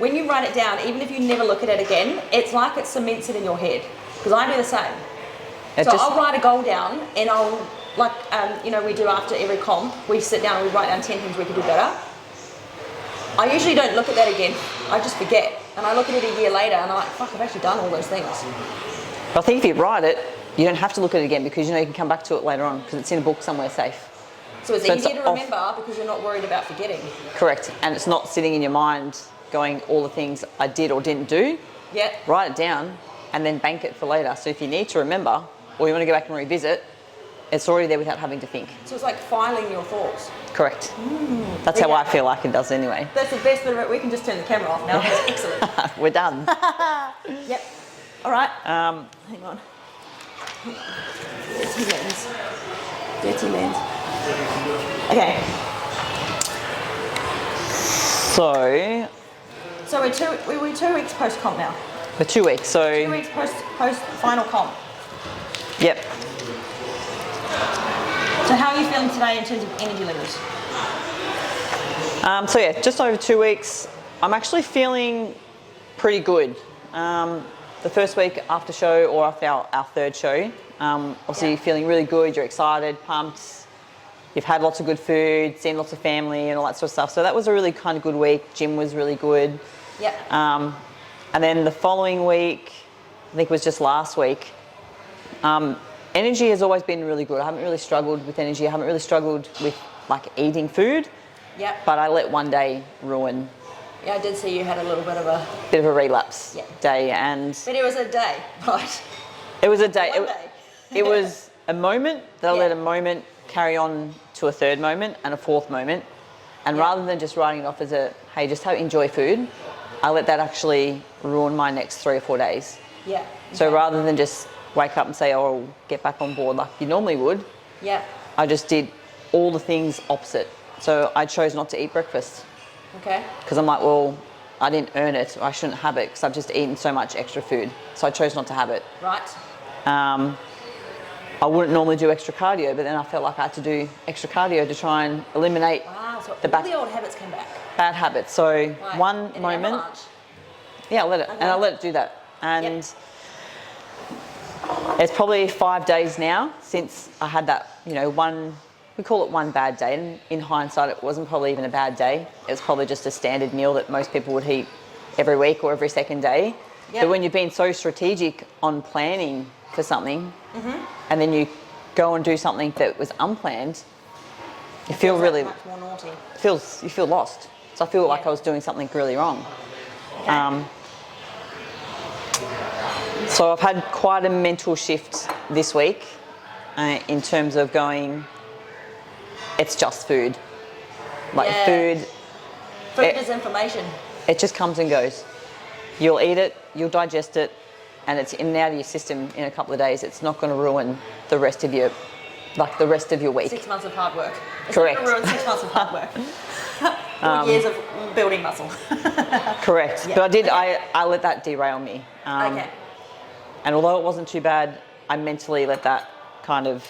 when you write it down, even if you never look at it again, it's like it cements it in your head. Because I do the same. I'll write a goal down, and I'll, like, you know, we do after every comp, we sit down and we write down 10 things we could do better. I usually don't look at that again. I just forget. And I look at it a year later and I'm like, fuck, I've actually done all those things. But I think if you write it, you don't have to look at it again, because you know you can come back to it later on because it's in a book somewhere safe. So it's easier to remember because you're not worried about forgetting. Correct. And it's not sitting in your mind going all the things I did or didn't do. Yeah. Write it down and then bank it for later. So if you need to remember or you want to go back and revisit, it's already there without having to think. So it's like filing your thoughts. Correct. That's how I feel like it does anyway. That's the best bit of it. We can just turn the camera off now. That's excellent. We're done. Yep. All right. Hang on. Dirty lens. Dirty lens. Okay. So we're 2 weeks post comp now. For 2 weeks. So 2 weeks post final comp. Yep. So how are you feeling today in terms of energy levels? So yeah, just over 2 weeks. I'm actually feeling pretty good. The first week after show, or after our third show, obviously you're feeling really good, you're excited, pumped, you've had lots of good food, seen lots of family and all that sort of stuff. So that was a really kind of good week. Gym was really good. Yep. And then the following week, I think it was just last week, energy has always been really good. I haven't really struggled with energy. I haven't really struggled with like eating food. Yeah. But I let one day ruin. Yeah, I did see you had a little bit of a relapse day, and but it was a day, right? It was a day. One day. It was a moment that I let a moment carry on to a third moment and a fourth moment, and rather than just writing it off as a hey, just enjoy food, I let that actually ruin my next 3 or 4 days. Yeah. Okay. So rather than just wake up and say, oh, I'll get back on board like you normally would, I just did all the things opposite. So I chose not to eat breakfast. Okay. Because I'm like, well, I didn't earn it. I shouldn't have it because I've just eaten so much extra food. So I chose not to have it. Right. I wouldn't normally do extra cardio, but then I felt like I had to do extra cardio to try and eliminate so all the old habits came back. Bad habits. So one moment. Yeah, I let it do that. And it's probably 5 days now since I had that, you know, we call it one bad day, and in hindsight it wasn't probably even a bad day. It was probably just a standard meal that most people would eat every week or every second day. But when you've been so strategic on planning for something, and then you go and do something that was unplanned, you feel really much more naughty. You feel lost. So I feel like I was doing something really wrong. Okay. So I've had quite a mental shift this week in terms of going, it's just food. Food is information. It just comes and goes. You'll eat it, you'll digest it, and it's in and out of your system in a couple of days. It's not going to ruin the rest of your week. 6 months of hard work. It's Correct. not going to ruin 6 months of hard work. 4 years of building muscle. Correct. Yeah. But I let that derail me. Okay. And although it wasn't too bad, I mentally let that kind of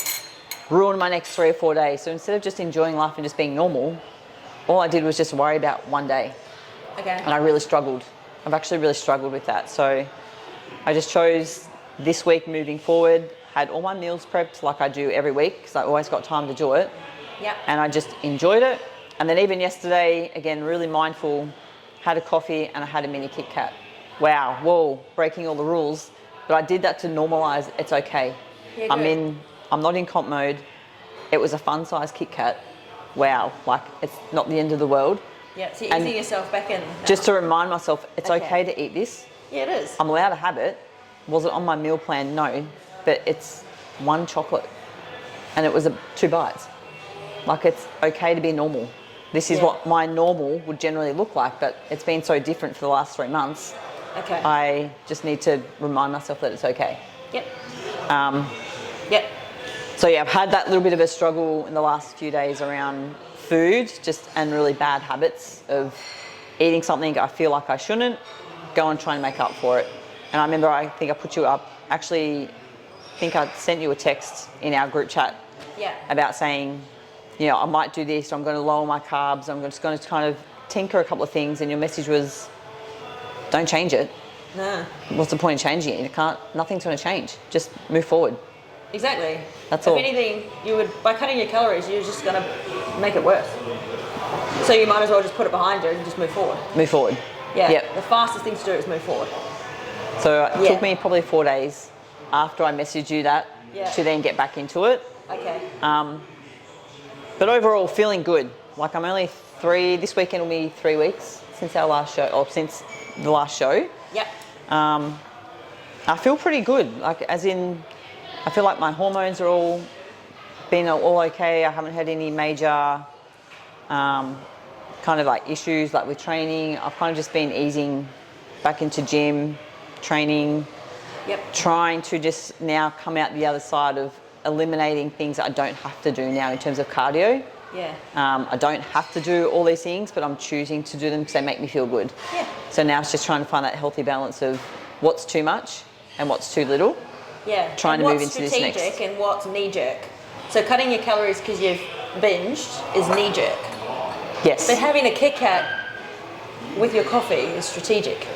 ruin my next 3 or 4 days. So instead of just enjoying life and just being normal, all I did was just worry about one day. Okay. And I really struggled. I've actually really struggled with that. So I just chose this week moving forward, had all my meals prepped like I do every week because I always got time to do it. Yeah. And I just enjoyed it. And then even yesterday, again, really mindful, had a coffee and I had a mini Kit Kat. Wow, whoa, breaking all the rules. But I did that to normalise it's okay. Yeah, I'm not in comp mode. It was a fun size Kit Kat. Wow, like it's not the end of the world. Yeah, so you're easing yourself back in. Just to remind myself, it's okay to eat this. Yeah, it is. I'm allowed to have it. Was it on my meal plan? No. But it's one chocolate. And it was 2 bites. Like it's okay to be normal. This is what my normal would generally look like, but it's been so different for the last 3 months. Okay. I just need to remind myself that it's okay. Yep. Yep. So yeah, I've had that little bit of a struggle in the last few days around food, and really bad habits of eating something I feel like I shouldn't, go and try and make up for it. And I remember, I think I put you up, actually, I think I sent you a text in our group chat about saying, you know, I might do this, I'm going to lower my carbs, I'm just going to kind of tinker a couple of things, and your message was, don't change it. No. What's the point in changing it? Nothing's going to change. Just move forward. Exactly. That's all. If anything, by cutting your calories, you're just going to make it worse. So you might as well just put it behind you and just move forward. Move forward. Yeah. Yep. The fastest thing to do is move forward. So it took me probably 4 days after I messaged you that to then get back into it. Okay. But overall, feeling good. Like I'm only this weekend will be 3 weeks since our last show, or since the last show. Yep. I feel pretty good. Like as in, I feel like my hormones are all okay. I haven't had any major kind of like issues like with training. I've kind of just been easing back into gym, training, trying to just now come out the other side of eliminating things that I don't have to do now in terms of cardio. Yeah. I don't have to do all these things, but I'm choosing to do them because they make me feel good. Yeah. So now it's just trying to find that healthy balance of what's too much and what's too little. Yeah. Trying to move into this next. What's strategic and what's knee-jerk. So cutting your calories because you've binged is knee-jerk. Yes. But having a Kit Kat with your coffee is strategic.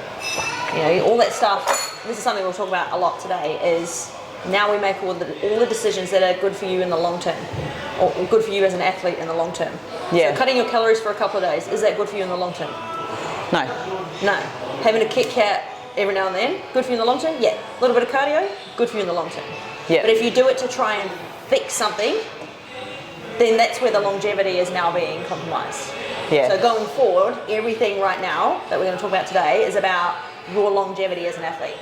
You know, all that stuff, this is something we'll talk about a lot today, is now we make all the decisions that are good for you in the long term, or good for you as an athlete in the long term. Yeah. So cutting your calories for a couple of days, is that good for you in the long term? No. No. Having a Kit Kat every now and then, good for you in the long term? Yeah. A little bit of cardio, good for you in the long term. Yeah. But if you do it to try and fix something, then that's where the longevity is now being compromised. Yeah. So going forward, everything right now that we're going to talk about today is about your longevity as an athlete.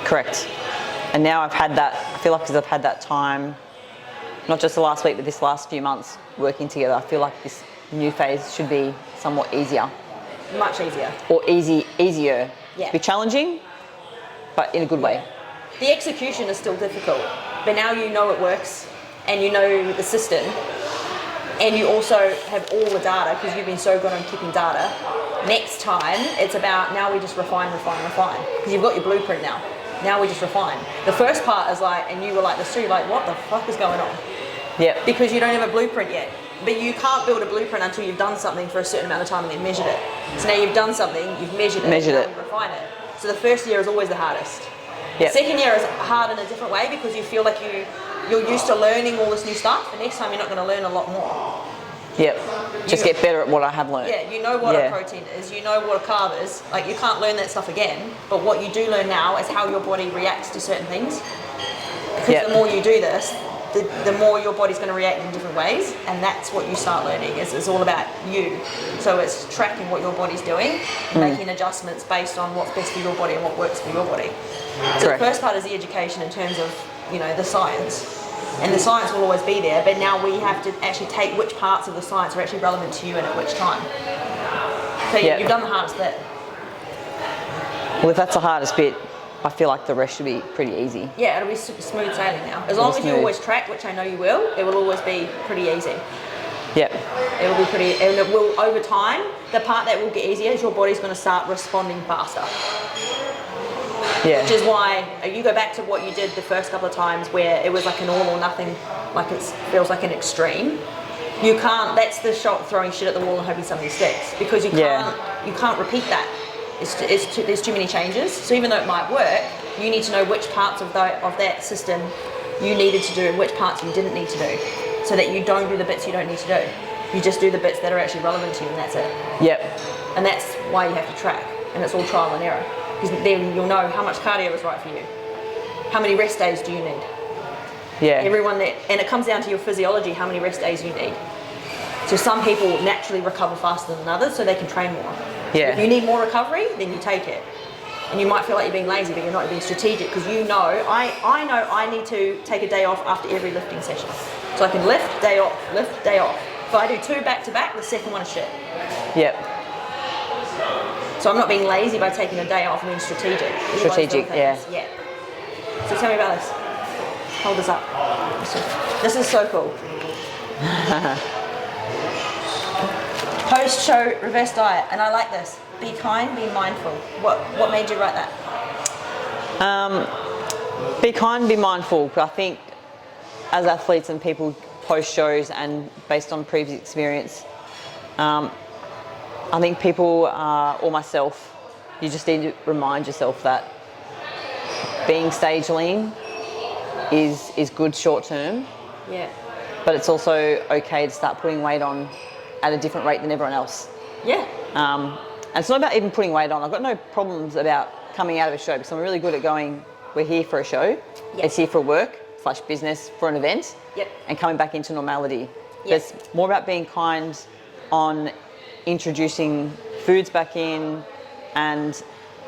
Correct. And now I've had that, I feel like because I've had that time, not just the last week, but this last few months working together, I feel like this new phase should be somewhat easier. Much easier. Or easier. Yeah. Be challenging, but in a good way. The execution is still difficult, but now you know it works and you know the system, and you also have all the data because you've been so good on keeping data. Next time, it's about now we just refine, because you've got your blueprint now. Now we just refine. The first part is like, and you were like this too, like what the fuck is going on? Yep. Because you don't have a blueprint yet. But you can't build a blueprint until you've done something for a certain amount of time and then measured it. So now you've done something, you've measured it, and now you refine it. So the first year is always the hardest. Yep. The second year is hard in a different way because you feel like you're used to learning all this new stuff, and next time you're not going to learn a lot more. Yep. Just get better at what I have learned. Yeah, you know what a protein is, you know what a carb is. Like you can't learn that stuff again, but what you do learn now is how your body reacts to certain things. Because the more you do this, the more your body's going to react in different ways, and that's what you start learning. It's all about you. So it's tracking what your body's doing, making adjustments based on what's best for your body and what works for your body. So the first part is the education in terms of, you know, the science. And the science will always be there, but now we have to actually take which parts of the science are actually relevant to you and at which time. So you've done the hardest bit. Well, if that's the hardest bit, I feel like the rest should be pretty easy. Yeah, it'll be super smooth sailing now. As long as you always track, which I know you will, it will always be pretty easy. Yep. It will be pretty, and it will, over time, the part that will get easier is your body's going to start responding faster. Yeah. Which is why you go back to what you did the first couple of times where it was like an all or nothing, like it feels like an extreme. You can't, that's the shot throwing shit at the wall and hoping something sticks, because you can't repeat that. There's too many changes. So even though it might work, you need to know which parts of that system you needed to do and which parts you didn't need to do, so that you don't do the bits you don't need to do. You just do the bits that are actually relevant to you, and that's it. Yep. And that's why you have to track, and it's all trial and error. Because then you'll know how much cardio is right for you. How many rest days do you need? Yeah. And it comes down to your physiology, how many rest days you need. So some people naturally recover faster than others, so they can train more. Yeah. If you need more recovery, then you take it. And you might feel like you're being lazy, but you're not, you're being strategic, because you know, I know I need to take a day off after every lifting session. So I can lift, day off, lift, day off. If I do 2 back to back, the second one is shit. Yep. So I'm not being lazy by taking a day off, I'm being strategic. Strategic, yeah. Yeah. So tell me about this. Hold this up. This is so cool. Post-show reverse diet, and I like this. Be kind, be mindful. What made you write that? Be kind, be mindful. I think as athletes and people post shows and based on previous experience, I think people or myself you just need to remind yourself that being stage lean is good short term. Yeah. But it's also okay to start putting weight on at a different rate than everyone else. Yeah. And it's not about even putting weight on. I've got no problems about coming out of a show because I'm really good at going, we're here for a show. Yep. It's here for work / business, for an event. Yep. And coming back into normality. Yep. It's more about being kind on introducing foods back in and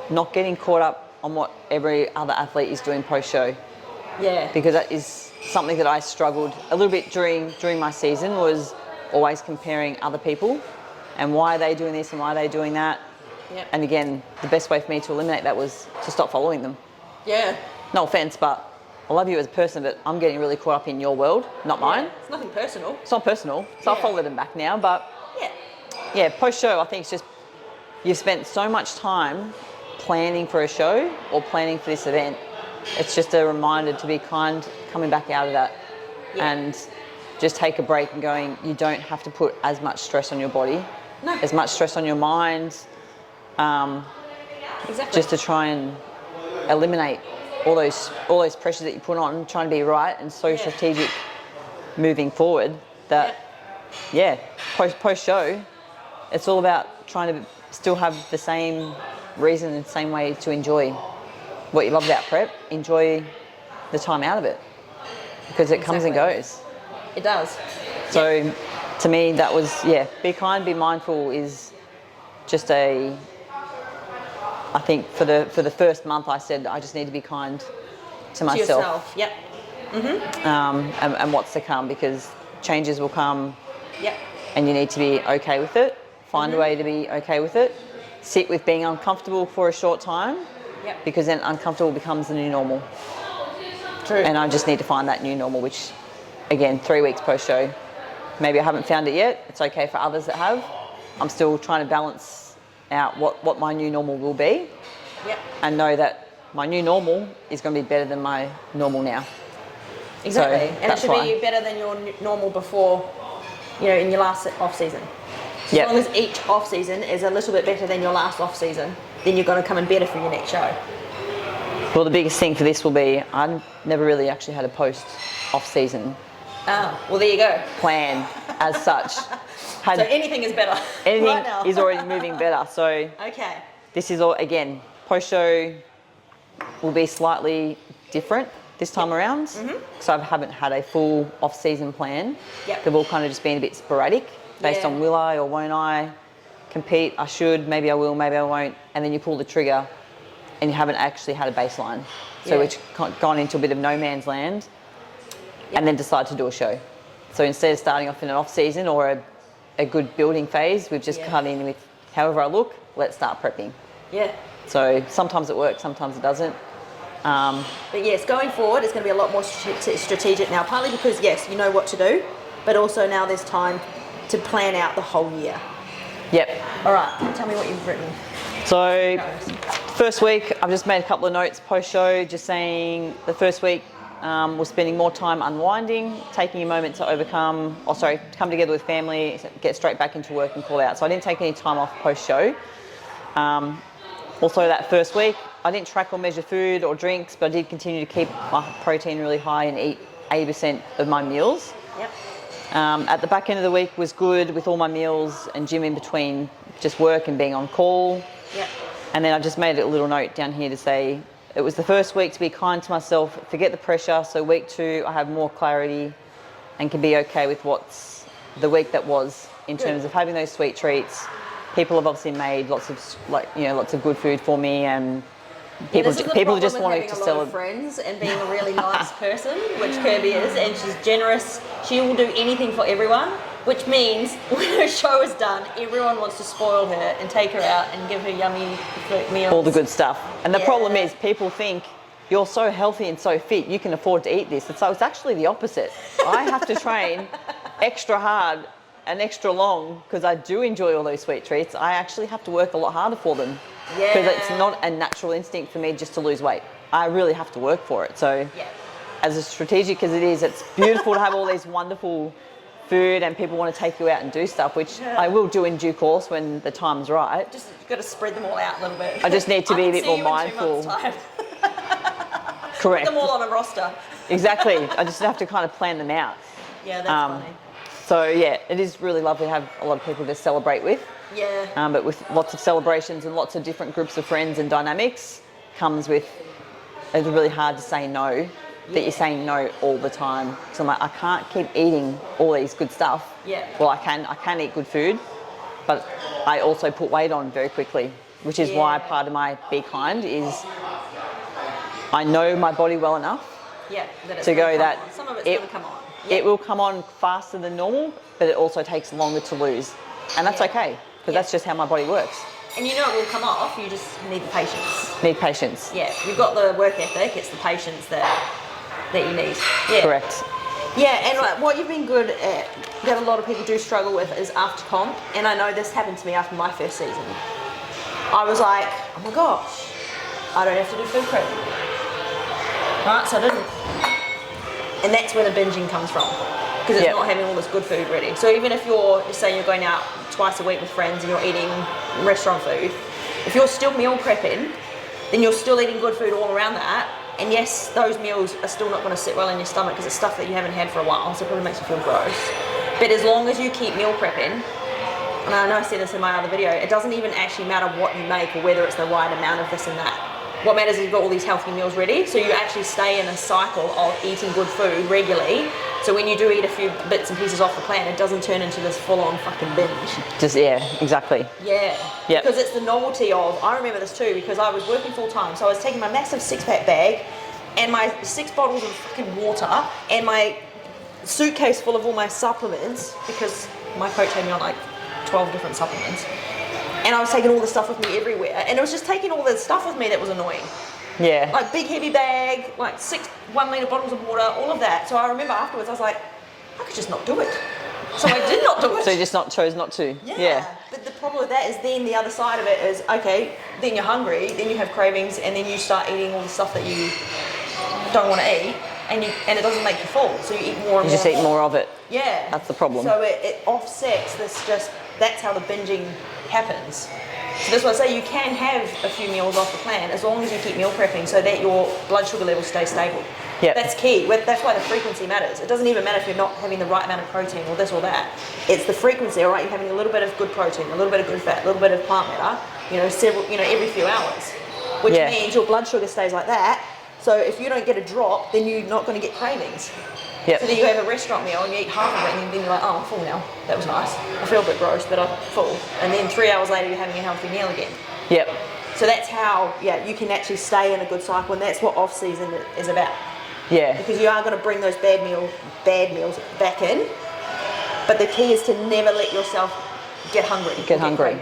not getting caught up on what every other athlete is doing post-show. Yeah. Because that is something that I struggled a little bit during my season, was always comparing other people and why are they doing this and why are they doing that. Yep. And again, the best way for me to eliminate that was to stop following them. Yeah. No offense, but I love you as a person, but I'm getting really caught up in your world, not mine. It's nothing personal. It's not personal, so I'll follow them back now. But yeah, post-show, I think it's just you've spent so much time planning for a show or planning for this event. It's just a reminder to be kind coming back out of that and just take a break and going, you don't have to put as much stress on your body, as much stress on your mind, Exactly. just to try and eliminate all those pressures that you put on, trying to be right and so strategic moving forward that, post-show, it's all about trying to still have the same reason and same way to enjoy what you love about prep, enjoy the time out of it because it comes and goes. It does. So to me, that was, be kind, be mindful is just I think for the first month I said I just need to be kind to myself. To yourself, yep. And what's to come, because changes will come. Yep. And you need to be okay with it. Find a way to be okay with it. Sit with being uncomfortable for a short time. Yep. Because then uncomfortable becomes the new normal. True. And I just need to find that new normal, which, again, 3 weeks post-show. Maybe I haven't found it yet. It's okay for others that have. I'm still trying to balance out what my new normal will be. Yep. And know that my new normal is going to be better than my normal now. Exactly. So and it should be better than your normal before, in your last off-season. So as long as each off-season is a little bit better than your last off-season, then you're going to come in better for your next show. Well, the biggest thing for this will be I never really actually had a post-off-season well, there you go. plan as such. So anything is better. Anything right now. is already moving better. So okay. this is all, again, post-show will be slightly different this time around. Because I haven't had a full off-season plan. Yep. They've all kind of just been a bit sporadic based on will I or won't I compete. I should, maybe I will, maybe I won't. And then you pull the trigger and you haven't actually had a baseline. So it's gone into a bit of no man's land and then decide to do a show. So instead of starting off in an off-season or a good building phase, we've just cut in with however I look, let's start prepping. Yeah. So sometimes it works, sometimes it doesn't. But yes, going forward, it's going to be a lot more strategic now, partly because, yes, you know what to do, but also now there's time to plan out the whole year. Yep. All right, tell me what you've written. So first week, I've just made a couple of notes post-show, just saying the first week we're spending more time unwinding, taking a moment to come together with family, get straight back into work and call out. So I didn't take any time off post-show. Also that first week, I didn't track or measure food or drinks, but I did continue to keep my protein really high and eat 80% of my meals. Yep. At the back end of the week was good with all my meals and gym in between just work and being on call. Yep. And then I just made a little note down here to say it was the first week to be kind to myself, forget the pressure. So week 2, I have more clarity and can be okay with what's the week that was in terms of having those sweet treats. People have obviously made lots of good food for me, and people just wanting to celebrate. Friends and being a really nice person, which Kirby is, and she's generous. She will do anything for everyone, which means when her show is done, everyone wants to spoil her and take her out and give her yummy meals. All the good stuff. And the problem is, people think you're so healthy and so fit, you can afford to eat this. And so it's actually the opposite. I have to train extra hard and extra long because I do enjoy all those sweet treats. I actually have to work a lot harder for them because it's not a natural instinct for me just to lose weight. I really have to work for it. So as strategic as it is, it's beautiful to have all these wonderful food and people want to take you out and do stuff, which I will do in due course when the time's right. Just got to spread them all out a little bit. I just need to be a bit more In mindful. 2 months' time. Correct. Put them all on a roster. Exactly. I just have to kind of plan them out. Yeah, that's funny. So yeah, it is really lovely to have a lot of people to celebrate with. Yeah. But with lots of celebrations and lots of different groups of friends and dynamics comes with, it's really hard to say no, that you're saying no all the time. So I'm like, I can't keep eating all these good stuff. Yeah. Well, I can eat good food, but I also put weight on very quickly, which is why part of my Be Kind is I know my body well enough to go that some of it's going to come on. It will come on faster than normal, but it also takes longer to lose. And that's okay, because that's just how my body works. And you know it will come off, you just need the patience. Need patience. Yeah, you've got the work ethic, it's the patience that you need. Yeah. Correct. Yeah, and like, what you've been good at, that a lot of people do struggle with, is after comp. And I know this happened to me after my first season. I was like, oh my gosh, I don't have to do food prep. Right, so I didn't. And that's where the binging comes from, because it's not having all this good food ready. So even if you're, say you're going out twice a week with friends and you're eating restaurant food, if you're still meal prepping, then you're still eating good food all around that. And yes, those meals are still not going to sit well in your stomach because it's stuff that you haven't had for a while, so it probably makes you feel gross. But as long as you keep meal prepping, and I know I said this in my other video, it doesn't even actually matter what you make or whether it's the right amount of this and that. What matters is you've got all these healthy meals ready, so you actually stay in a cycle of eating good food regularly. So when you do eat a few bits and pieces off the plan, it doesn't turn into this full-on fucking binge. Just, yeah, exactly. Yeah. Yep. Because it's the novelty of, I remember this too, because I was working full-time, so I was taking my massive 6-pack bag and my 6 bottles of fucking water and my suitcase full of all my supplements, because my coach had me on like 12 different supplements. And I was taking all the stuff with me everywhere. And it was just taking all the stuff with me that was annoying. Yeah. Like big heavy bag, like 6 1-litre bottles of water, all of that. So I remember afterwards I was like, I could just not do it. So I did not do it. So you just chose not to? Yeah. But the problem with that is then the other side of it is, okay, then you're hungry, then you have cravings, and then you start eating all the stuff that you don't want to eat, and it doesn't make you full. So you eat more and more. You just eat more of it. Yeah. That's the problem. So it offsets this that's how the binging happens. So that's why I say you can have a few meals off the plan as long as you keep meal prepping so that your blood sugar levels stay stable. Yep. That's key. That's why the frequency matters. It doesn't even matter if you're not having the right amount of protein or this or that. It's the frequency, all right? You're having a little bit of good protein, a little bit of good fat, a little bit of plant matter, every few hours. Which means your blood sugar stays like that. So if you don't get a drop, then you're not going to get cravings. Yep. So then you have a restaurant meal and you eat half of it and then you're like, oh, I'm full now. That was nice. I feel a bit gross, but I'm full. And then 3 hours later, you're having a healthy meal again. Yep. So that's how, you can actually stay in a good cycle, and that's what off-season is about. Yeah. Because you are going to bring those bad meals back in, but the key is to never let yourself get hungry. Get hungry.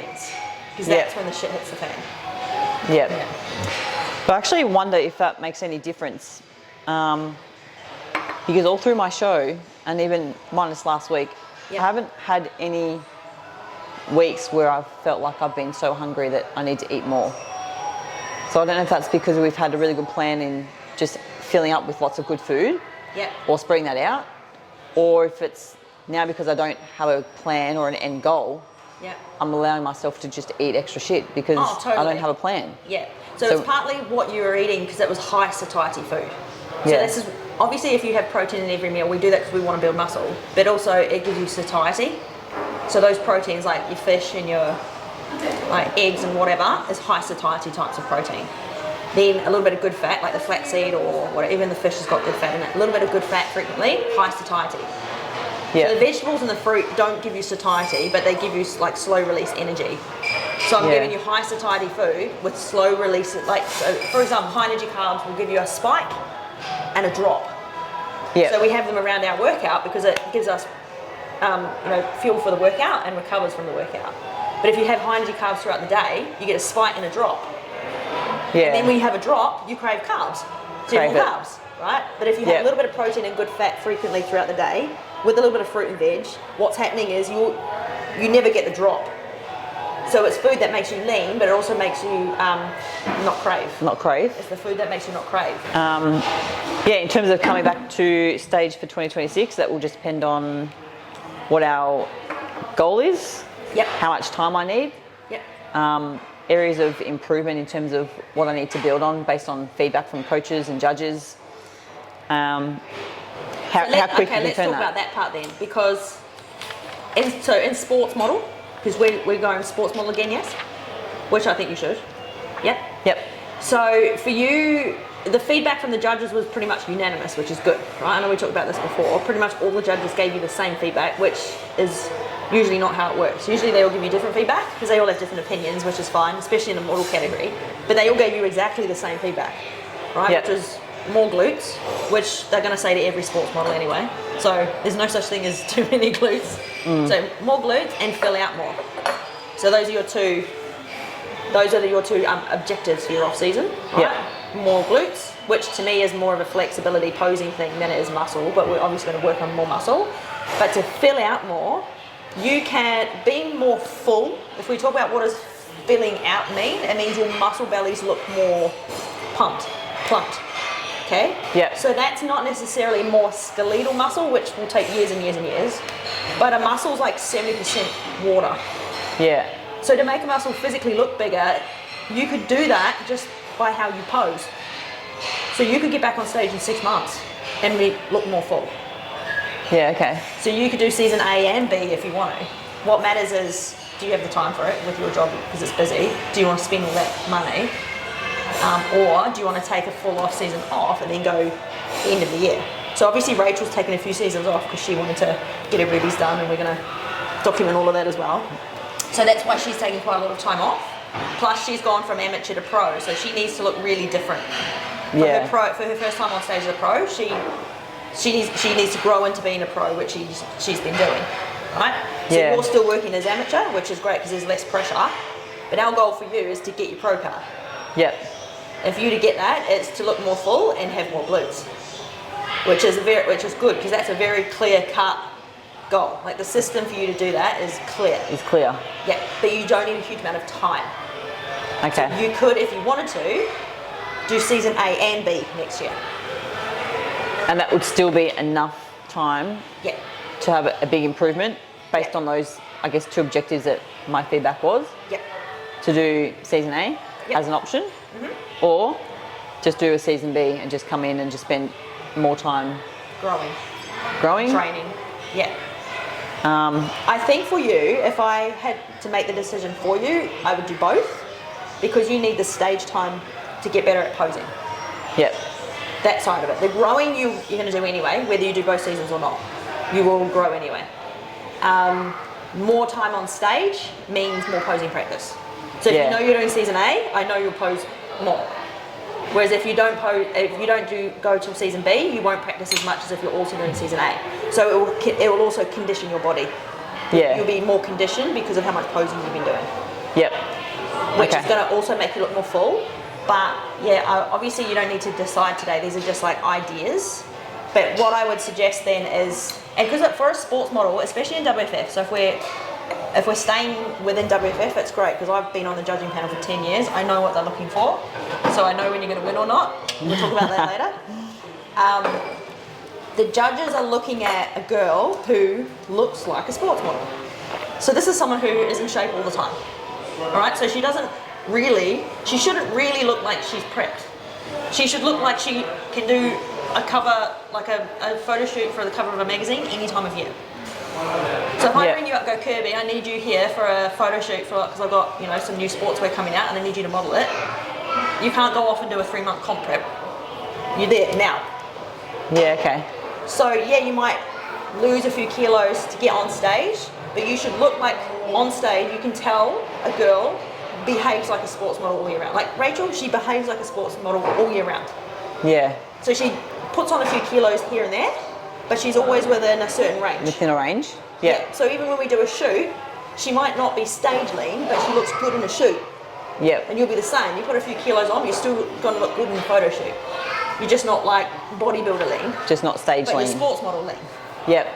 Because that's when the shit hits the fan. Yep. Yeah. But I actually wonder if that makes any difference. Because all through my show, and even minus last week, I haven't had any weeks where I've felt like I've been so hungry that I need to eat more. So I don't know if that's because we've had a really good plan in just filling up with lots of good food, or spreading that out, or if it's now because I don't have a plan or an end goal, I'm allowing myself to just eat extra shit because I don't have a plan. Yeah. So it's partly what you were eating because it was high satiety food. So this is, obviously if you have protein in every meal, we do that because we want to build muscle, but also it gives you satiety. So those proteins like your fish and your like eggs and whatever is high satiety types of protein. Then a little bit of good fat, like the flaxseed or whatever, even the fish has got good fat in it. A little bit of good fat frequently, high satiety. Yeah. So the vegetables and the fruit don't give you satiety, but they give you like slow release energy. So I'm giving you high satiety food with slow release, like, so for example, high energy carbs will give you a spike and a drop. Yeah. So we have them around our workout because it gives us fuel for the workout and recovers from the workout. But if you have high energy carbs throughout the day, you get a spike and a drop. Yeah. And then when you have a drop, you crave carbs. So you have more carbs, right? But if you have a little bit of protein and good fat frequently throughout the day, with a little bit of fruit and veg, what's happening is you never get the drop. So it's food that makes you lean, but it also makes you not crave. Not crave. It's the food that makes you not crave. In terms of coming back to stage for 2026, that will just depend on what our goal is, Yep. how much time I need, Yep. areas of improvement in terms of what I need to build on based on feedback from coaches and judges. How quick you can let's turn talk about that part then, because in sports model, because we're going sports model again, yes, which I think you should. Yep. Yep. So for you, the feedback from the judges was pretty much unanimous, which is good, right? I know we talked about this before. Pretty much all the judges gave you the same feedback, which is usually not how it works. Usually they all give you different feedback because they all have different opinions, which is fine, especially in the model category. But they all gave you exactly the same feedback, right? Yep. Which is more glutes, which they're going to say to every sports model anyway. So there's no such thing as too many glutes. So more glutes and fill out more. So those are your two. Those are your two objectives for your off season, right? Yep. More glutes, which to me is more of a flexibility posing thing than it is muscle, but we're obviously going to work on more muscle. But to fill out more, you can, being more full, if we talk about what does filling out mean, it means your muscle bellies look more plumped, okay? Yeah. So that's not necessarily more skeletal muscle, which will take years and years and years, but a muscle's like 70% water. Yeah. So to make a muscle physically look bigger, you could do that just by how you pose. So you could get back on stage in 6 months and look more full. Yeah, okay. So you could do season A and B if you want to. What matters is, do you have the time for it with your job because it's busy? Do you want to spend all that money? Or do you want to take a full off season off and then go end of the year? So obviously Rachel's taken a few seasons off because she wanted to get her boobies done, and we're going to document all of that as well. So that's why she's taking quite a lot of time off. Plus she's gone from amateur to pro, so she needs to look really different. Yeah. For her first time on stage as a pro, she needs to grow into being a pro, which she's been doing, right? So Yeah. you're still working as amateur, which is great because there's less pressure. But our goal for you is to get your pro card. Yep. And for you to get that, it's to look more full and have more glutes, which is good because that's a very clear cut goal. Like the system for you to do that is clear. It's clear. Yeah, but you don't need a huge amount of time. Okay. So you could, if you wanted to, do season A and B next year. And that would still be enough time Yeah. to have a big improvement based on those, I guess, two objectives that my feedback was. Yep. To do season A as an option, or just do a season B and just come in and just spend more time growing. Training. Yeah. I think for you, if I had to make the decision for you, I would do both because you need the stage time to get better at posing. Yep. That side of it. The growing you're going to do anyway, whether you do both seasons or not. You will grow anyway. More time on stage means more posing practice. So if you know you're doing season A, I know you'll pose more. Whereas if you don't go to season B, you won't practice as much as if you're also doing season A. So it will also condition your body. Yeah. You'll be more conditioned because of how much posing you've been doing. Yep. Which is going to also make you look more full. But yeah, obviously you don't need to decide today. These are just like ideas. But what I would suggest then is, and because for a sports model, especially in WFF, so if we're staying within WFF, it's great because I've been on the judging panel for 10 years. I know what they're looking for. So I know when you're going to win or not. We'll talk about that later. The judges are looking at a girl who looks like a sports model. So this is someone who is in shape all the time. All right, so she shouldn't really look like she's prepped. She should look like she can do a cover, like a photo shoot for the cover of a magazine any time of year. So if I ring you up, go, Kirby, I need you here for a photo shoot because I've got some new sportswear coming out and I need you to model it. You can't go off and do a 3-month comp prep. You're there now. Yeah, okay. So yeah, you might lose a few kilos to get on stage, but you should look like on stage you can tell a girl behaves like a sports model all year round. Like Rachel, she behaves like a sports model all year round. Yeah. So she puts on a few kilos here and there, but she's always within a certain range. Within a range? Yeah. So even when we do a shoot, she might not be stage lean, but she looks good in a shoot. Yep. And you'll be the same. You put a few kilos on, you're still going to look good in the photo shoot. You're just not like bodybuilder lean. Just not stage lean. But you're sports model lean. Yep.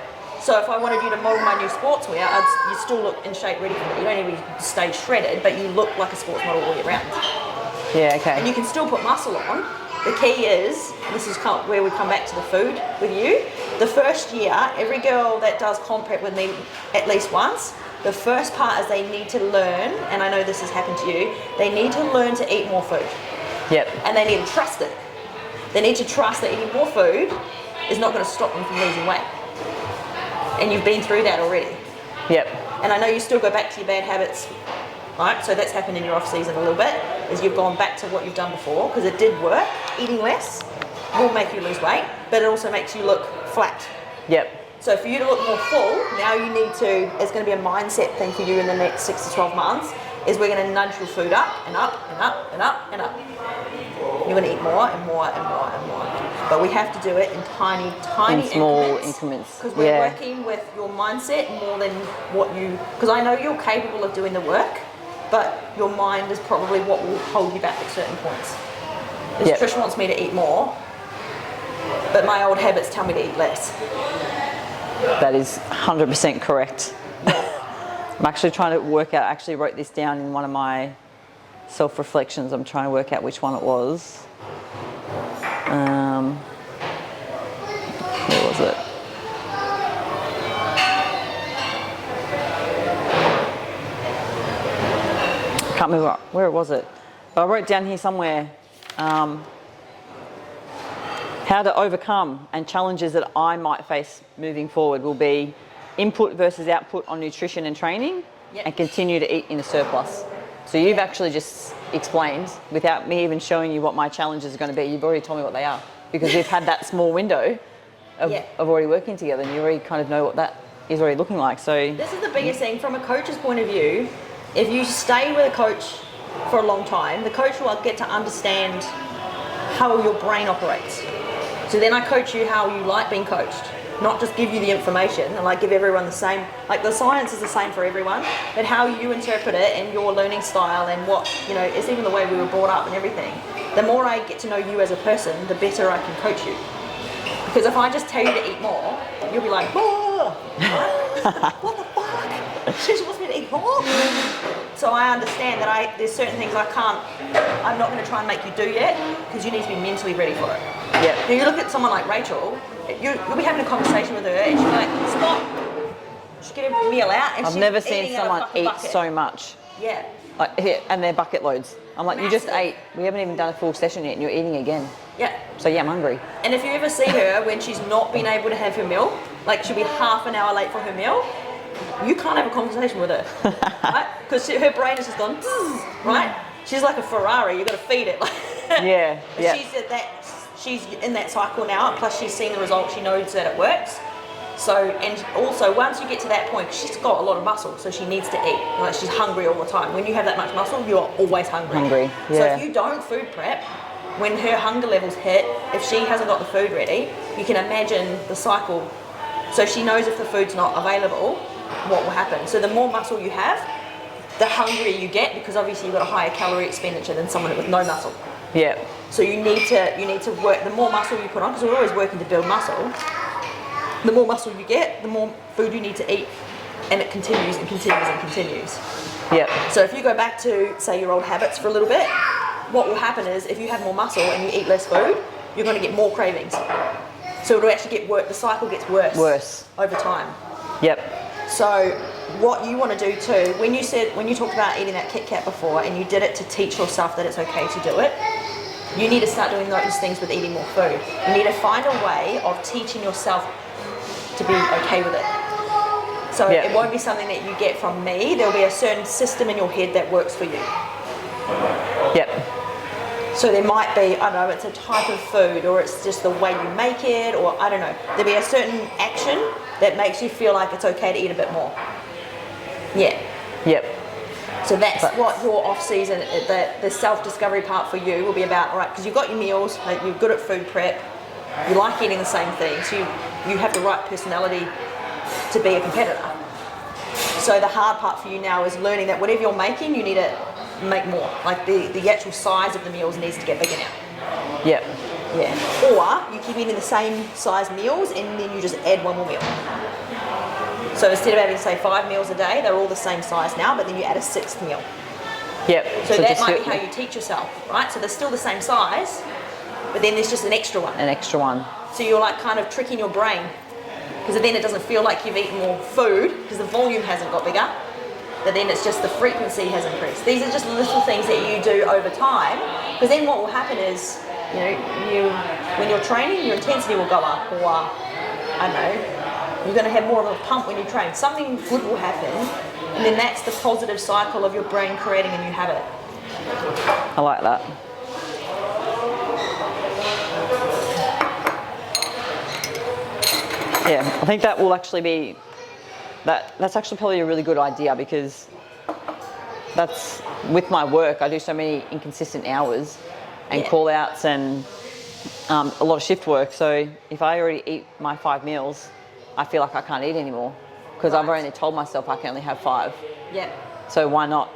So if I wanted you to model my new sportswear, you still look in shape ready for it. You don't need to be stage shredded, but you look like a sports model all year round. Yeah, okay. And you can still put muscle on, the key is, this is where we come back to the food with you. The first year, every girl that does comp prep with me at least once, the first part is they need to learn, and I know this has happened to you, they need to learn to eat more food. Yep. And they need to trust it. They need to trust that eating more food is not going to stop them from losing weight. And you've been through that already. Yep. And I know you still go back to your bad habits, right? So that's happened in your off season a little bit, is you've gone back to what you've done before, because it did work. Eating less will make you lose weight, but it also makes you look flat. Yep. So for you to look more full, now you need to, it's going to be a mindset thing for you in the next 6 to 12 months, is we're going to nudge your food up and up and up and up and up. You're going to eat more and more and more and more. But we have to do it in tiny small increments. Because we're working with your mindset more than what you, because I know you're capable of doing the work, but your mind is probably what will hold you back at certain points. Because Trish wants me to eat more, but my old habits tell me to eat less. That is 100% correct. I'm actually trying to work out, I actually wrote this down in one of my self-reflections. I'm trying to work out which one it was. Where was it? Can't remember where was it. But I wrote down here somewhere how to overcome and challenges that I might face moving forward will be input versus output on nutrition and training, and continue to eat in a surplus. So you've actually just explained, without me even showing you what my challenges are going to be, you've already told me what they are. Because we've had that small window of already working together, and you already kind of know what that is already looking like. So this is the biggest thing from a coach's point of view. If you stay with a coach for a long time, the coach will get to understand how your brain operates. So then I coach you how you like being coached, not just give you the information and like give everyone the same, like the science is the same for everyone, but how you interpret it and your learning style and what, you know, it's even the way we were brought up and everything. The more I get to know you as a person, the better I can coach you. Because if I just tell you to eat more, you'll be like, oh, what the fuck? She wants me to eat more? So I understand that there's certain things I'm not going to try and make you do yet, because you need to be mentally ready for it. Yeah. Now you look at someone like Rachel, you'll be having a conversation with her and she'll be like, stop. She'll get a meal out and I've never seen someone eat so much. Yeah. Like, and they're bucket loads. I'm like, you just ate. We haven't even done a full session yet and you're eating again. Yeah. So yeah, I'm hungry. And if you ever see her when she's not been able to have her meal, like she'll be half an hour late for her meal, you can't have a conversation with her, right? Because her brain has just gone, right? She's like a Ferrari, you've got to feed it. Yeah. She's in that cycle now, plus she's seen the results, she knows that it works. So, and also once you get to that point, she's got a lot of muscle, so she needs to eat. Like she's hungry all the time. When you have that much muscle, you're always hungry. So if you don't food prep, when her hunger levels hit, if she hasn't got the food ready, you can imagine the cycle. So she knows if the food's not available, what will happen. So the more muscle you have, the hungrier you get, because obviously you've got a higher calorie expenditure than someone with no muscle. Yeah. So you need to work, the more muscle you put on, because we're always working to build muscle, the more muscle you get, the more food you need to eat, and it continues and continues and continues. Yep. So if you go back to, say, your old habits for a little bit, what will happen is if you have more muscle and you eat less food, you're going to get more cravings. So it'll actually get worse, the cycle gets worse over time. Yep. So what you want to do too, when you talked about eating that Kit Kat before and you did it to teach yourself that it's okay to do it, you need to start doing those things with eating more food. You need to find a way of teaching yourself to be okay with it. So it won't be something that you get from me. There'll be a certain system in your head that works for you. Yep. So there might be, I don't know, it's a type of food, or it's just the way you make it, or I don't know. There'll be a certain action that makes you feel like it's okay to eat a bit more. Yeah. Yep. So that's what your off-season, the self-discovery part for you will be about, all right, because you've got your meals, like you're good at food prep, you like eating the same things, you have the right personality to be a competitor. So the hard part for you now is learning that whatever you're making, you need to make more. Like the actual size of the meals needs to get bigger now. Yep. Yeah. Or you keep eating the same size meals and then you just add one more meal. So instead of having, say, 5 meals a day, they're all the same size now, but then you add a 6th meal. Yep. So that might be how you teach yourself, right? So they're still the same size, but then there's just an extra one. An extra one. So you're like kind of tricking your brain, because then it doesn't feel like you've eaten more food because the volume hasn't got bigger, but then it's just the frequency has increased. These are just little things that you do over time, because then what will happen is, you know, when you're training, your intensity will go up, or I don't know, you're going to have more of a pump when you train. Something good will happen, and then that's the positive cycle of your brain creating a new habit. I like that. Yeah, I think that will actually be, that's actually probably a really good idea, because that's, with my work, I do so many inconsistent hours and call outs and a lot of shift work. So if I already eat my 5 meals, I feel like I can't eat anymore, because I've already told myself I can only have 5. Yeah. So why not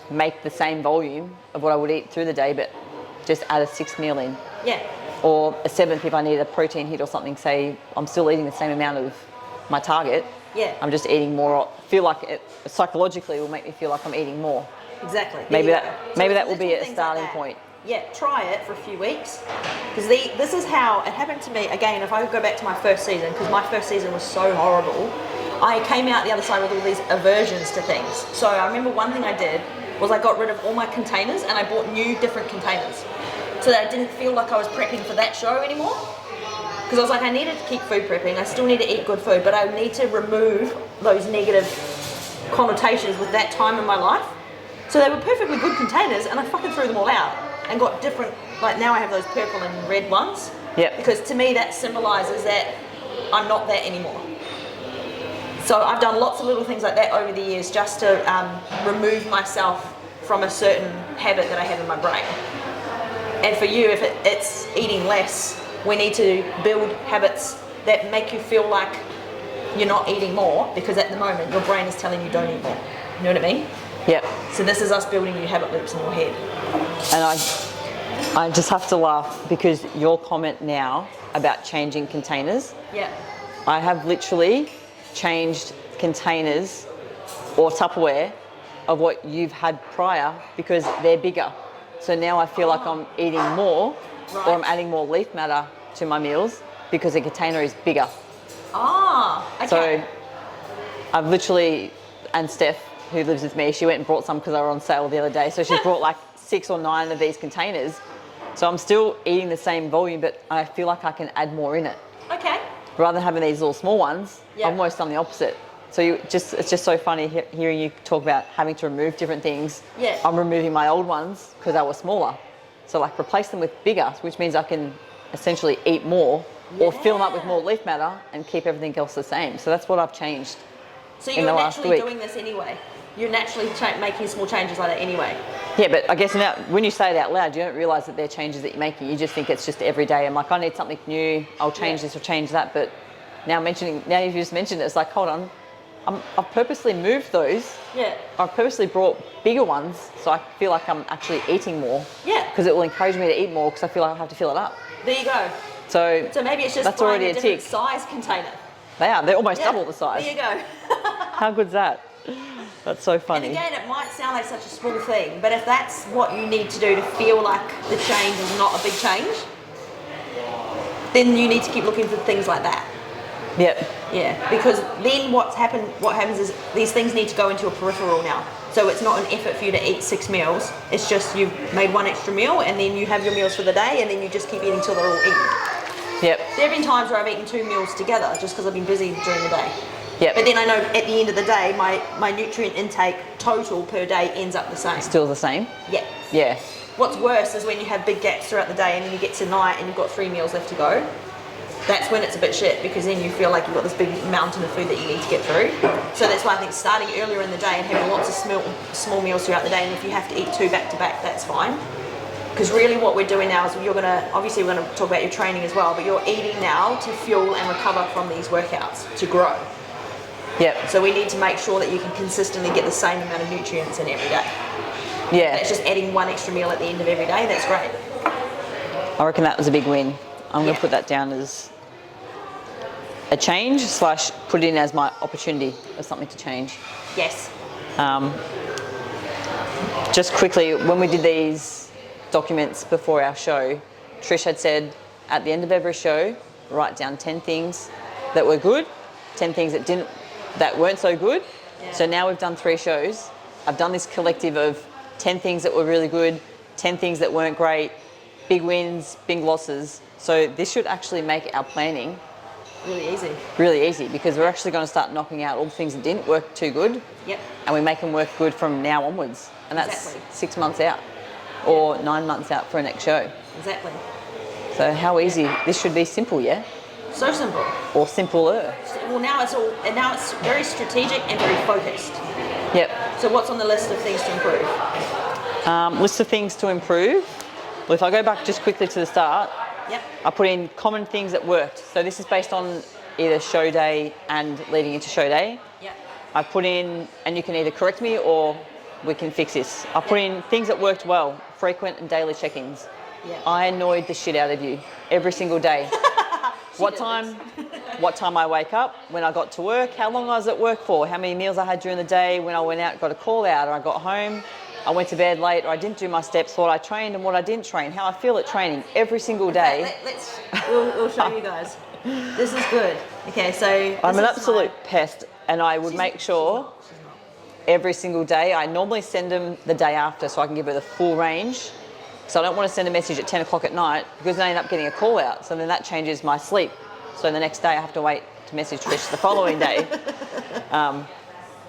make the same volume of what I would eat through the day, but just add a 6th meal in? Yeah. Or a 7th if I need a protein hit or something. Say I'm still eating the same amount of my target. Yeah. I'm just eating more. Feel like it psychologically will make me feel like I'm eating more. Exactly. Maybe that will be a starting point. Yeah, try it for a few weeks, because this is how it happened to me. Again, if I go back to my first season, because my first season was so horrible, I came out the other side with all these aversions to things. So I remember one thing I did was I got rid of all my containers and I bought new different containers, so that I didn't feel like I was prepping for that show anymore. Because I was like, I needed to keep food prepping, I still need to eat good food, but I need to remove those negative connotations with that time in my life. So they were perfectly good containers, and I fucking threw them all out and got different, like now I have those purple and red ones. Yeah. Because to me that symbolises that I'm not that anymore. So I've done lots of little things like that over the years, just to remove myself from a certain habit that I have in my brain. And for you, if it's eating less, we need to build habits that make you feel like you're not eating more, because at the moment your brain is telling you don't eat more. You know what I mean? Yep. So this is us building new habit loops in your head. And I just have to laugh, because your comment now about changing containers. Yeah. I have literally changed containers or Tupperware of what you've had prior, because they're bigger. So now I feel like I'm eating more, or I'm adding more leaf matter to my meals because the container is bigger. Ah, okay. So I've literally, and Steph, who lives with me, she went and brought some because they were on sale the other day. So she brought like 6 or 9 of these containers. So I'm still eating the same volume, but I feel like I can add more in it. Okay. Rather than having these little small ones, I've almost done the opposite. So it's just so funny hearing you talk about having to remove different things. Yeah. I'm removing my old ones because they were smaller. So like replace them with bigger, which means I can essentially eat more or fill them up with more leaf matter and keep everything else the same. So that's what I've changed. So you're naturally doing this anyway. You're naturally making small changes like that anyway. Yeah, but I guess now when you say it out loud, you don't realise that they're changes that you're making. You just think it's just every day. I'm like, I need something new. I'll change this or change that. But now you've just mentioned it, it's like, hold on. I've purposely moved those. Yeah. I've purposely brought bigger ones, so I feel like I'm actually eating more. Yeah. Because it will encourage me to eat more, because I feel like I have to fill it up. There you go. So maybe it's just that's already a different tick. Size container. They're almost double the size. There you go. How good's that? That's so funny. And again, it might sound like such a small thing, but if that's what you need to do to feel like the change is not a big change, then you need to keep looking for things like that. Yep. Yeah, because then what happens is these things need to go into a peripheral now. So it's not an effort for you to eat 6 meals. It's just you've made 1 extra meal, and then you have your meals for the day, and then you just keep eating till they're all eaten. Yep. There have been times where I've eaten 2 meals together just because I've been busy during the day. Yep. But then I know at the end of the day, my nutrient intake total per day ends up the same. Still the same? Yeah. Yeah. What's worse is when you have big gaps throughout the day and then you get to night and you've got 3 meals left to go. That's when it's a bit shit, because then you feel like you've got this big mountain of food that you need to get through. So that's why I think starting earlier in the day and having lots of small meals throughout the day, and if you have to eat 2 back to back, that's fine. Because really what we're doing now is obviously we're going to talk about your training as well, but you're eating now to fuel and recover from these workouts, to grow. Yep. So we need to make sure that you can consistently get the same amount of nutrients in every day. Yeah. That's just adding 1 extra meal at the end of every day, that's great. I reckon that was a big win. I'm going to put that down as a change / put it in as my opportunity of something to change. Yes. Just quickly, when we did these documents before our show, Trish had said at the end of every show, write down 10 things that were good, 10 things that weren't so good. Yeah. So now we've done 3 shows. I've done this collective of 10 things that were really good, 10 things that weren't great, big wins, big losses. So this should actually make our planning really easy because we're actually going to start knocking out all the things that didn't work too good. Yep. And we make them work good from now onwards. And that's Exactly. 6 months out or 9 months out for a next show. Exactly. So how easy, this should be simple, yeah? So simple. Or simpler. Well, now it's very strategic and very focused. Yep. So what's on the list of things to improve? List of things to improve. Well, if I go back just quickly to the start, Yep. I put in common things that worked. So this is based on either show day and leading into show day. Yep. I put in, and you can either correct me or we can fix this. I put in things that worked well, frequent and daily check-ins. Yep. I annoyed the shit out of you every single day. What time I wake up, when I got to work, how long I was at work for, how many meals I had during the day, when I went out, got a call out, or I got home, I went to bed late, or I didn't do my steps, what I trained and what I didn't train, how I feel at training every single day. We'll show you guys. This is good. Okay, so I'm an absolute pest, and I would make sure every single day, I normally send them the day after so I can give her the full range. So I don't want to send a message at 10 o'clock at night because then I end up getting a call out. So then that changes my sleep. So the next day I have to wait to message Trish the following day. But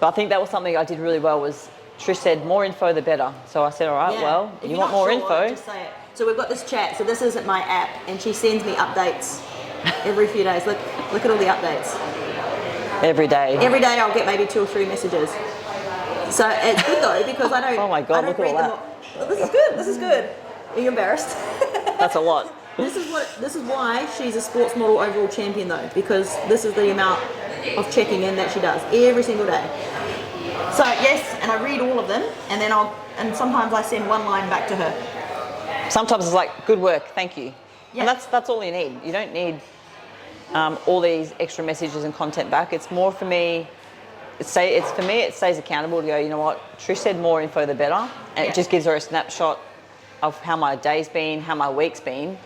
I think that was something I did really well was Trish said more info the better. So I said, all right, well, if you want more info. Just say it. So we've got this chat. So this isn't my app and she sends me updates every few days. Look at all the updates. Every day. Every day I'll get maybe 2 or 3 messages. So it's good though because I don't. Oh my God, look at all that. Well, this is good. This is good. Are you embarrassed? That's a lot. This is why she's a sports model overall champion though, because this is the amount of checking in that she does every single day. So yes, and I read all of them, and then and sometimes I send one line back to her. Sometimes it's like, good work, thank you. Yeah. And that's all you need. You don't need all these extra messages and content back. It's more for me. It stays accountable to go, you know what, Trish said more info the better, and it just gives her a snapshot of how my day's been, how my week's been,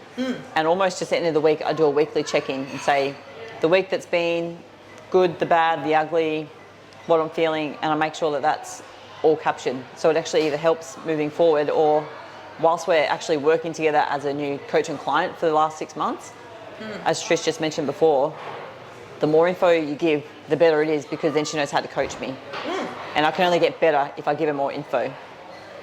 and almost just at the end of the week, I do a weekly check-in and say the week that's been, good, the bad, the ugly, what I'm feeling, and I make sure that that's all captured. So it actually either helps moving forward or whilst we're actually working together as a new coach and client for the last 6 months, as Trish just mentioned before, the more info you give, the better it is because then she knows how to coach me. And I can only get better if I give her more info.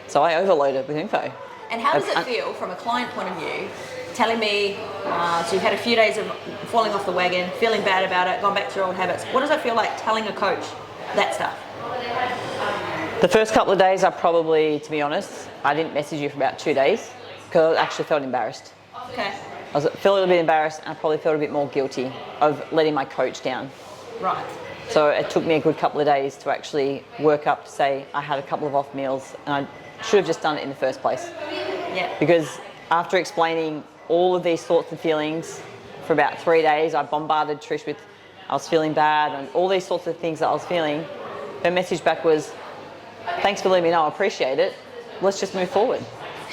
So I overload her with info. And how does it feel from a client point of view, telling me, so you've had a few days of falling off the wagon, feeling bad about it, gone back to your old habits. What does it feel like telling a coach that stuff? The first couple of days, I probably, to be honest, I didn't message you for about 2 days because I actually felt embarrassed. Okay. I felt a little bit embarrassed and I probably felt a bit more guilty of letting my coach down. Right. So it took me a good couple of days to actually work up to say I had a couple of off meals and I should have just done it in the first place. Yeah. Because after explaining all of these thoughts and feelings for about 3 days, I bombarded Trish with I was feeling bad and all these sorts of things that I was feeling. Her message back was, thanks for letting me know, I appreciate it. Let's just move forward.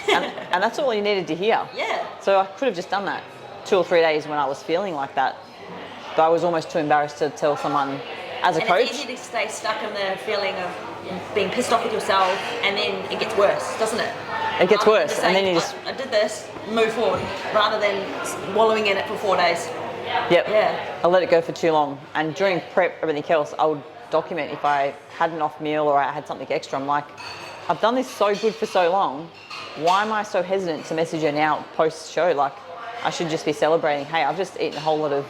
And that's all you needed to hear. Yeah. So I could have just done that 2 or 3 days when I was feeling like that. But I was almost too embarrassed to tell someone as a coach. It's easy to stay stuck in the feeling of being pissed off with yourself and then it gets worse, doesn't it? It gets worse and then you just... I did this, move forward, rather than wallowing in it for 4 days. Yep. Yeah. I let it go for too long. And during prep, everything else, I would document if I had an off meal or I had something extra. I'm like, I've done this so good for so long. Why am I so hesitant to message her now post-show? Like, I should just be celebrating, hey, I've just eaten a whole lot of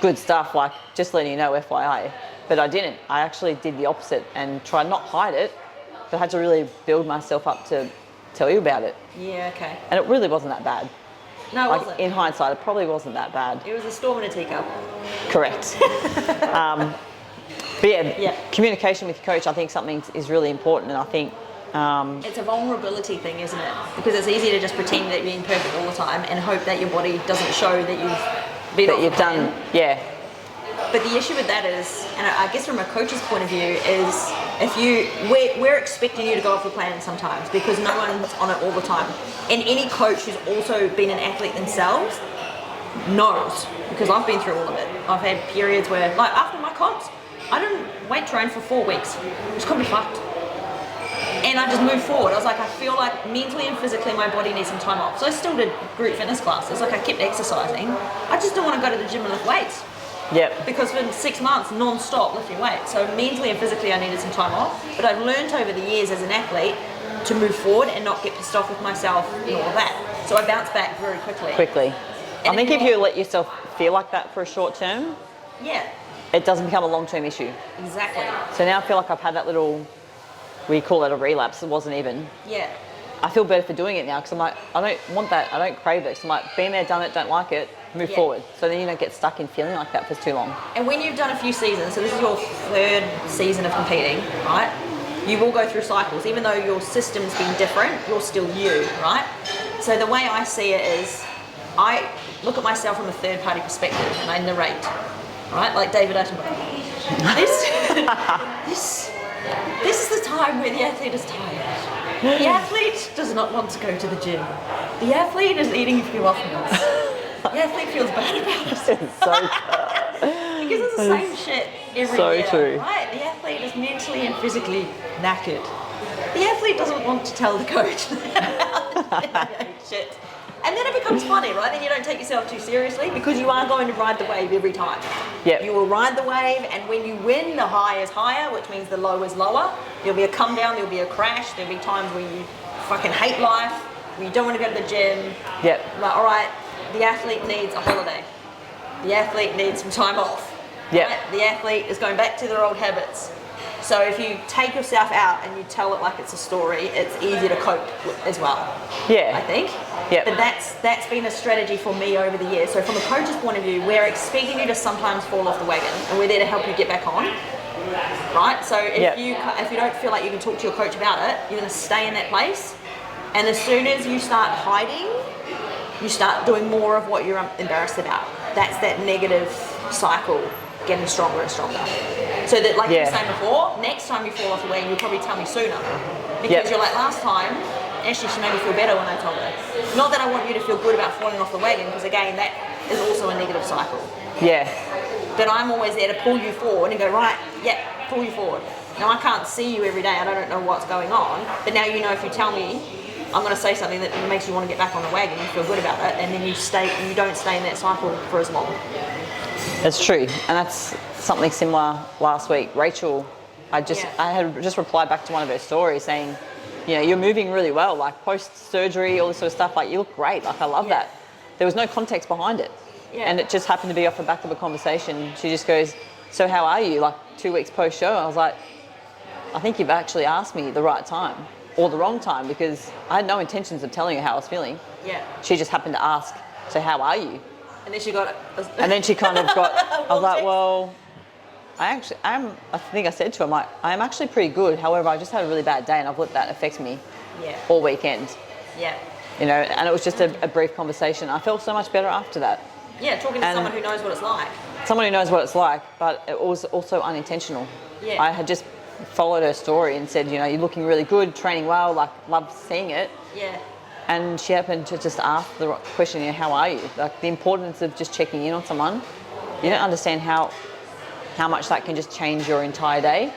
good stuff, like, just letting you know, FYI. But I didn't. I actually did the opposite and tried not hide it, but I had to really build myself up to tell you about it. Yeah, okay. And it really wasn't that bad. No, it like, wasn't. In hindsight, it probably wasn't that bad. It was a storm in a teacup. Correct. But yeah, communication with your coach, I think something is really important, and I think it's a vulnerability thing, isn't it? Because it's easy to just pretend that you're being perfect all the time and hope that your body doesn't show that you've been done. Yeah. But the issue with that is, and I guess from a coach's point of view, is We're expecting you to go off the plan sometimes because no one's on it all the time. And any coach who's also been an athlete themselves knows, because I've been through all of it. I've had periods where, like after my comps, I didn't weight train for 4 weeks. It's gonna be fucked. And I just moved forward. I was like, I feel like mentally and physically my body needs some time off. So I still did group fitness classes. Like I kept exercising. I just didn't want to go to the gym and lift weights. Yep. Because for 6 months, non-stop lifting weights. So mentally and physically I needed some time off. But I've learned over the years as an athlete to move forward and not get pissed off with myself and all that. So I bounced back very quickly. And I think if you let yourself feel like that for a short term, yeah, it doesn't become a long-term issue. Exactly. So now I feel like I've had that little, we call it a relapse, it wasn't even. Yeah. I feel better for doing it now because I'm like, I don't want that, I don't crave it. So I'm like, been there, done it, don't like it, move forward. So then you don't get stuck in feeling like that for too long. And when you've done a few seasons, so this is your 3rd season of competing, right? You will go through cycles. Even though your system's been different, you're still you, right? So the way I see it is, I look at myself from a third-party perspective and I narrate, right? Like David Attenborough. This is the time where the athlete is tired. The athlete does not want to go to the gym. The athlete is eating a few off meals. The athlete feels bad about it. It's so true. Because it's the same shit every so year, true. right? The athlete is mentally and physically knackered. The athlete doesn't want to tell the coach shit. And then it becomes funny, right? Then you don't take yourself too seriously because you are going to ride the wave every time. Yep. You will ride the wave, and when you win, the high is higher, which means the low is lower. There'll be a come down, there'll be a crash, there'll be times where you fucking hate life, where you don't want to go to the gym. Yep. Like, all right, the athlete needs a holiday. The athlete needs some time off. Yep. Right? The athlete is going back to their old habits. So if you take yourself out and you tell it like it's a story, it's easier to cope with as well. Yeah. I think. Yep. But that's been a strategy for me over the years. So from a coach's point of view, we're expecting you to sometimes fall off the wagon, and we're there to help you get back on. Right? So if you don't feel like you can talk to your coach about it, you're going to stay in that place. And as soon as you start hiding, you start doing more of what you're embarrassed about. That's that negative cycle getting stronger and stronger. So that, like you were saying before, next time you fall off the wagon, you'll probably tell me sooner. Because you're like, last time, actually she made me feel better when I told her. Not that I want you to feel good about falling off the wagon, because again, that is also a negative cycle. Yeah. But I'm always there to pull you forward and go, right, pull you forward. Now I can't see you every day, I don't know what's going on, but now you know if you tell me I'm going to say something that makes you want to get back on the wagon, you feel good about it, and then you don't stay in that cycle for as long. That's true, and that's something similar last week. Rachel, I had just replied back to one of her stories saying, you know, you're moving really well, like post-surgery, all this sort of stuff, like you look great, like I love that. There was no context behind it. Yeah. And it just happened to be off the back of a conversation. She just goes, so how are you, like 2 weeks post-show? I was like, I think you've actually asked me the right time, or the wrong time, because I had no intentions of telling her how I was feeling. Yeah. She just happened to ask, so how are you? And then she got it. And then she kind of got, I was like, well, I think I said to her, I'm actually pretty good. However, I just had a really bad day and I've let that affect me all weekend. Yeah. You know, and it was just a brief conversation. I felt so much better after that. Yeah, talking to someone who knows what it's like. Someone who knows what it's like, but it was also unintentional. Yeah. I had just followed her story and said, you know, you're looking really good, training well, like, love seeing it. Yeah. And she happened to just ask the question, you know, how are you? Like, the importance of just checking in on someone. You don't understand how much that can just change your entire day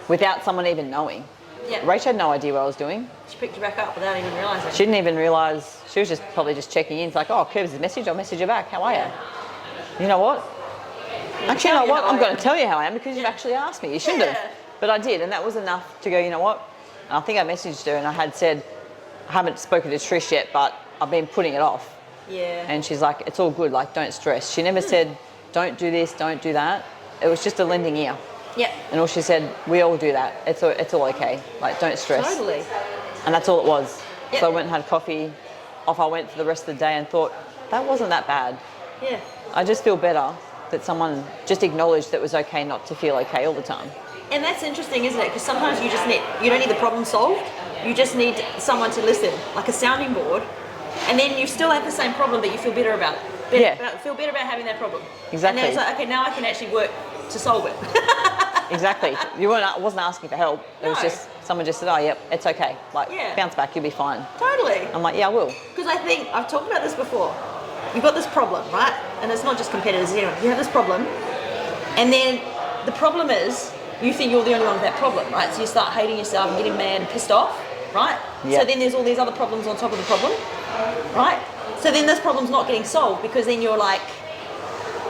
without someone even knowing. Yeah. Rach had no idea what I was doing. She picked you back up without even realising. She didn't even realise. She was just probably just checking in. It's like, oh, Kirb's message, I'll message you back. How are you? You know what? Actually, you know what? I'm going to tell you how I am because you've actually asked me. You shouldn't have. But I did, and that was enough to go, you know what? And I think I messaged her and I had said, I haven't spoken to Trish yet, but I've been putting it off. Yeah. And she's like, it's all good, like, don't stress. She never said, don't do this, don't do that. It was just a lending ear. Yeah. And all she said, we all do that. It's all okay. Like, don't stress. Totally. And that's all it was. Yep. So I went and had coffee. Off I went for the rest of the day and thought, that wasn't that bad. Yeah. I just feel better that someone just acknowledged that it was okay not to feel okay all the time. And that's interesting, isn't it? Because sometimes you don't need the problem solved. You just need someone to listen, like a sounding board. And then you still have the same problem, but you feel better about it. Feel better about having that problem. Exactly. And then it's like, okay, now I can actually work to solve it. exactly. I wasn't asking for help. It was just, someone just said, oh, yep, it's okay. Like, bounce back, you'll be fine. Totally. I'm like, yeah, I will. Because I think, I've talked about this before. You've got this problem, right? And it's not just competitors, anyone. You have this problem. And then the problem is, you think you're the only one with that problem, right? So you start hating yourself and getting mad and pissed off, right? Yep. So then there's all these other problems on top of the problem, right? So then this problem's not getting solved because then you're like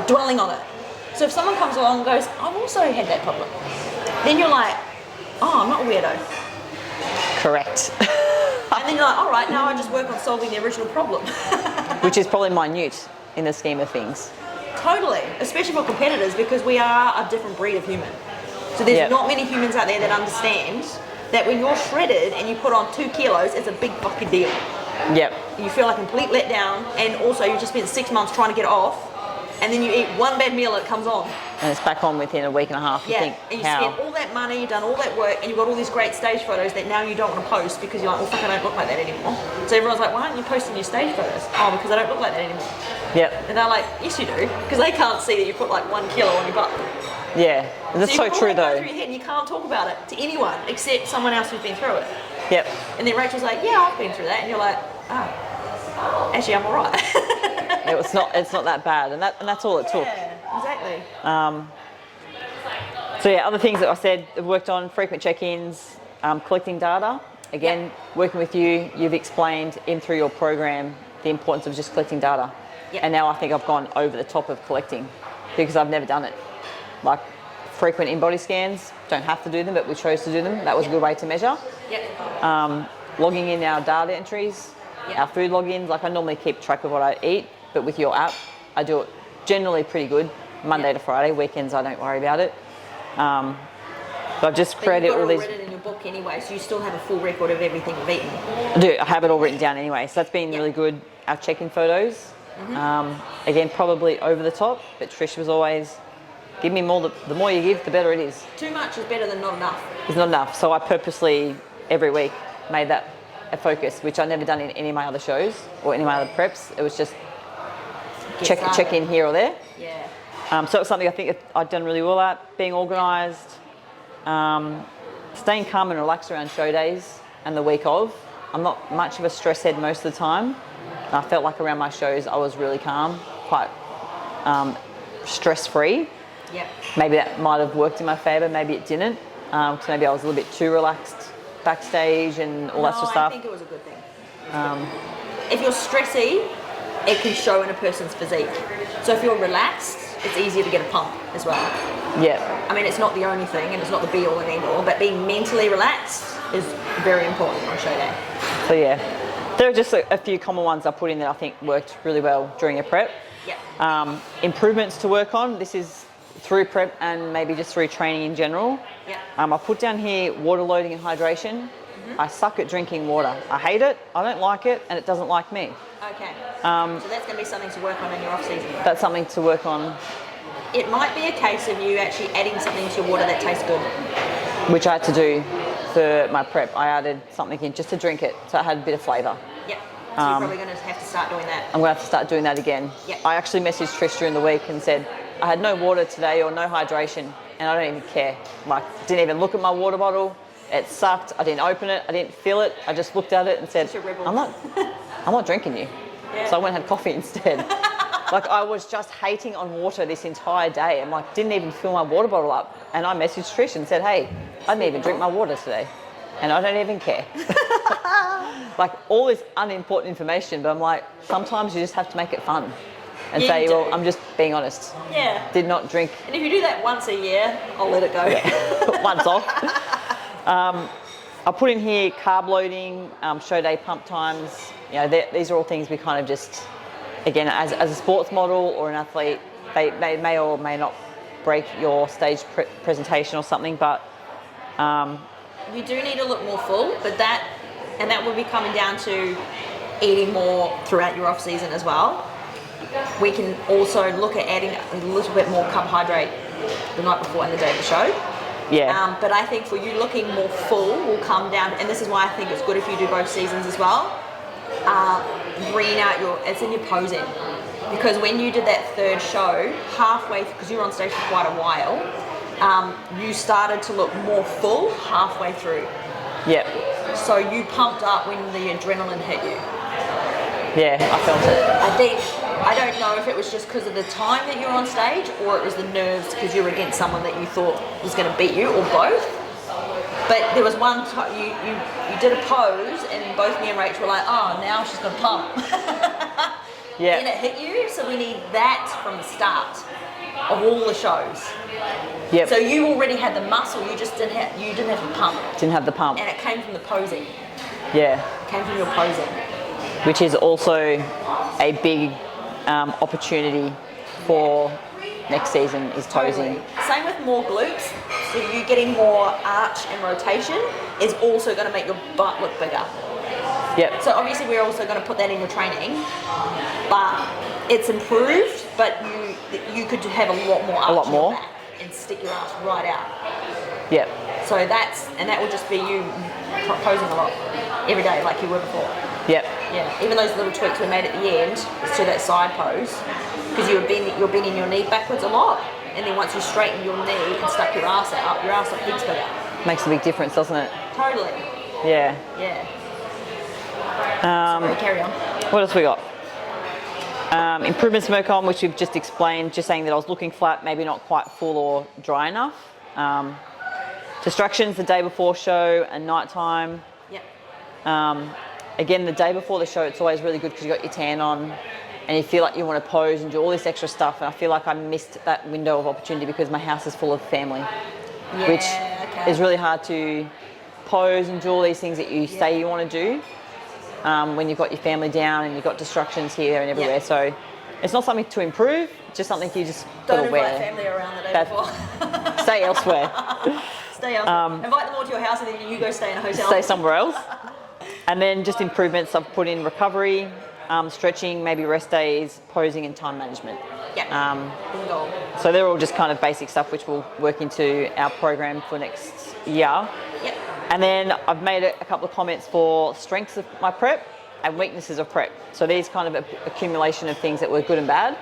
dwelling on it. So if someone comes along and goes, I've also had that problem, then you're like, oh, I'm not a weirdo. Correct. And then you're like, all right, now I just work on solving the original problem. Which is probably minute in the scheme of things. Totally, especially for competitors, because we are a different breed of human. So there's not many humans out there that understand that when you're shredded and you put on 2 kilos, it's a big fucking deal. Yep. You feel like a complete letdown, and also you just spent 6 months trying to get it off, and then you eat one bad meal and it comes on. And it's back on within a week and a half. You think, and you spent all that money, you've done all that work, and you've got all these great stage photos that now you don't want to post because you're like, well, fuck, I don't look like that anymore. So everyone's like, why aren't you posting your stage photos? Oh, because I don't look like that anymore. Yep. And they're like, yes, you do, because they can't see that you put like 1 kilo on your butt. Yeah, that's so true though. Through your head and you can't talk about it to anyone except someone else who's been through it. Yep. And then Rachel's like, yeah, I've been through that, and you're like, oh, actually, I'm alright. It's not that bad, and that's all it took. Yeah, exactly. So yeah, other things that I said, I've worked on, frequent check-ins, collecting data. Again, working with you, you've explained in through your program the importance of just collecting data. Yep. And now I think I've gone over the top of collecting because I've never done it. Like frequent in-body scans, don't have to do them, but we chose to do them. That was a good way to measure. Yep. Logging in our data entries, our food logins. Like I normally keep track of what I eat, but with your app, I do it generally pretty good. Monday to Friday, weekends I don't worry about it. But I've just created all these. Written in your book anyway, so you still have a full record of everything you've eaten. I do. I have it all written down anyway, so that's been really good. Our check-in photos, again probably over the top, but Trish was always, give me more. The more you give, the better it is. Too much is better than not enough. It's not enough. So I purposely every week made that a focus, which I've never done in any of my other shows or any of my other preps. It was just check in here or there. Yeah. So it's something I think I've done really well at, being organised, staying calm and relaxed around show days and the week of. I'm not much of a stress head most of the time. I felt like around my shows I was really calm, quite stress-free. Yep. Maybe that might have worked in my favour, maybe it didn't. So maybe I was a little bit too relaxed backstage and all that sort of stuff. I think it was a good thing. If you're stressy, it can show in a person's physique. So if you're relaxed, it's easier to get a pump as well. Yeah. I mean, it's not the only thing and it's not the be all and end all, but being mentally relaxed is very important on show day. So yeah, there are just a few common ones I put in that I think worked really well during a prep. Yeah. Improvements to work on. This is through prep and maybe just through training in general. Yeah. I put down here water loading and hydration. I suck at drinking water. I hate it, I don't like it, and it doesn't like me. Okay. So that's going to be something to work on in your off season. That's something to work on. It might be a case of you actually adding something to your water that tastes good. Which I had to do for my prep. I added something in just to drink it, so it had a bit of flavour. Yep. So you're probably going to have to start doing that. I'm going to have to start doing that again. Yep. I actually messaged Trish during the week and said, I had no water today or no hydration, and I don't even care. Like, didn't even look at my water bottle. It sucked. I didn't open it. I didn't feel it. I just looked at it and said, I'm not drinking you. Yeah. So I went and had coffee instead. Like, I was just hating on water this entire day. I'm like, didn't even fill my water bottle up. And I messaged Trish and said, hey, I didn't even drink my water today. And I don't even care. Like, all this unimportant information, but I'm like, sometimes you just have to make it fun. And say, well, I'm just being honest. Yeah. Did not drink. And if you do that once a year, I'll let it go. Yeah. Once off. I'll put in here carb loading, show day pump times. You know, these are all things we kind of just, again, as a sports model or an athlete, they may or may not break your stage presentation or something, but you do need to look more full, but that will be coming down to eating more throughout your off season as well. We can also look at adding a little bit more carbohydrate the night before and the day of the show. Yeah. But I think for you looking more full will come down, and this is why I think it's good if you do both seasons as well. Bring out it's in your posing. Because when you did that third show, halfway, because you were on stage for quite a while, you started to look more full halfway through. Yep. So you pumped up when the adrenaline hit you. Yeah, I felt it. I think, I don't know if it was just because of the time that you were on stage, or it was the nerves because you were against someone that you thought was going to beat you, or both. But there was one time you did a pose, and both me and Rachel were like, oh, now she's going to pump. Yeah. And it hit you, so we need that from the start of all the shows. Yep. So you already had the muscle, you just didn't have the pump. Didn't have the pump. And it came from the posing. Yeah. It came from your posing. Which is also a big opportunity for next season is posing. Totally. Same with more glutes. So you getting more arch and rotation is also going to make your butt look bigger. Yep. So obviously we're also going to put that in your training, but it's improved. But you could have a lot more arch in your back and stick your ass right out. Yep. So that will just be you posing a lot every day like you were before. Yep. Yeah. Even those little tweaks we made at the end to that side pose, because you're bending your knee backwards a lot, and then once you straighten your knee and stuck your ass up heaps bigger. Makes a big difference, doesn't it? Totally. Yeah. Yeah. Sorry, carry on. What else we got? Improvements to work on, which we've just explained, just saying that I was looking flat, maybe not quite full or dry enough. Distractions the day before show and nighttime. Yep. Again, the day before the show, it's always really good because you got your tan on and you feel like you want to pose and do all this extra stuff. And I feel like I missed that window of opportunity because my house is full of family, which is really hard to pose and do all these things that you say you want to do when you've got your family down and you've got distractions here and everywhere. Yep. So it's not something to improve, it's just something you just got to wear. Don't invite family around the day before. Stay elsewhere. Stay elsewhere. Invite them all to your house and then you go stay in a hotel. Stay somewhere else. And then just improvements, I've put in recovery, stretching, maybe rest days, posing and time management. Yeah. So they're all just kind of basic stuff which we'll work into our program for next year. Yep. And then I've made a couple of comments for strengths of my prep and weaknesses of prep. So these kind of accumulation of things that were good and bad.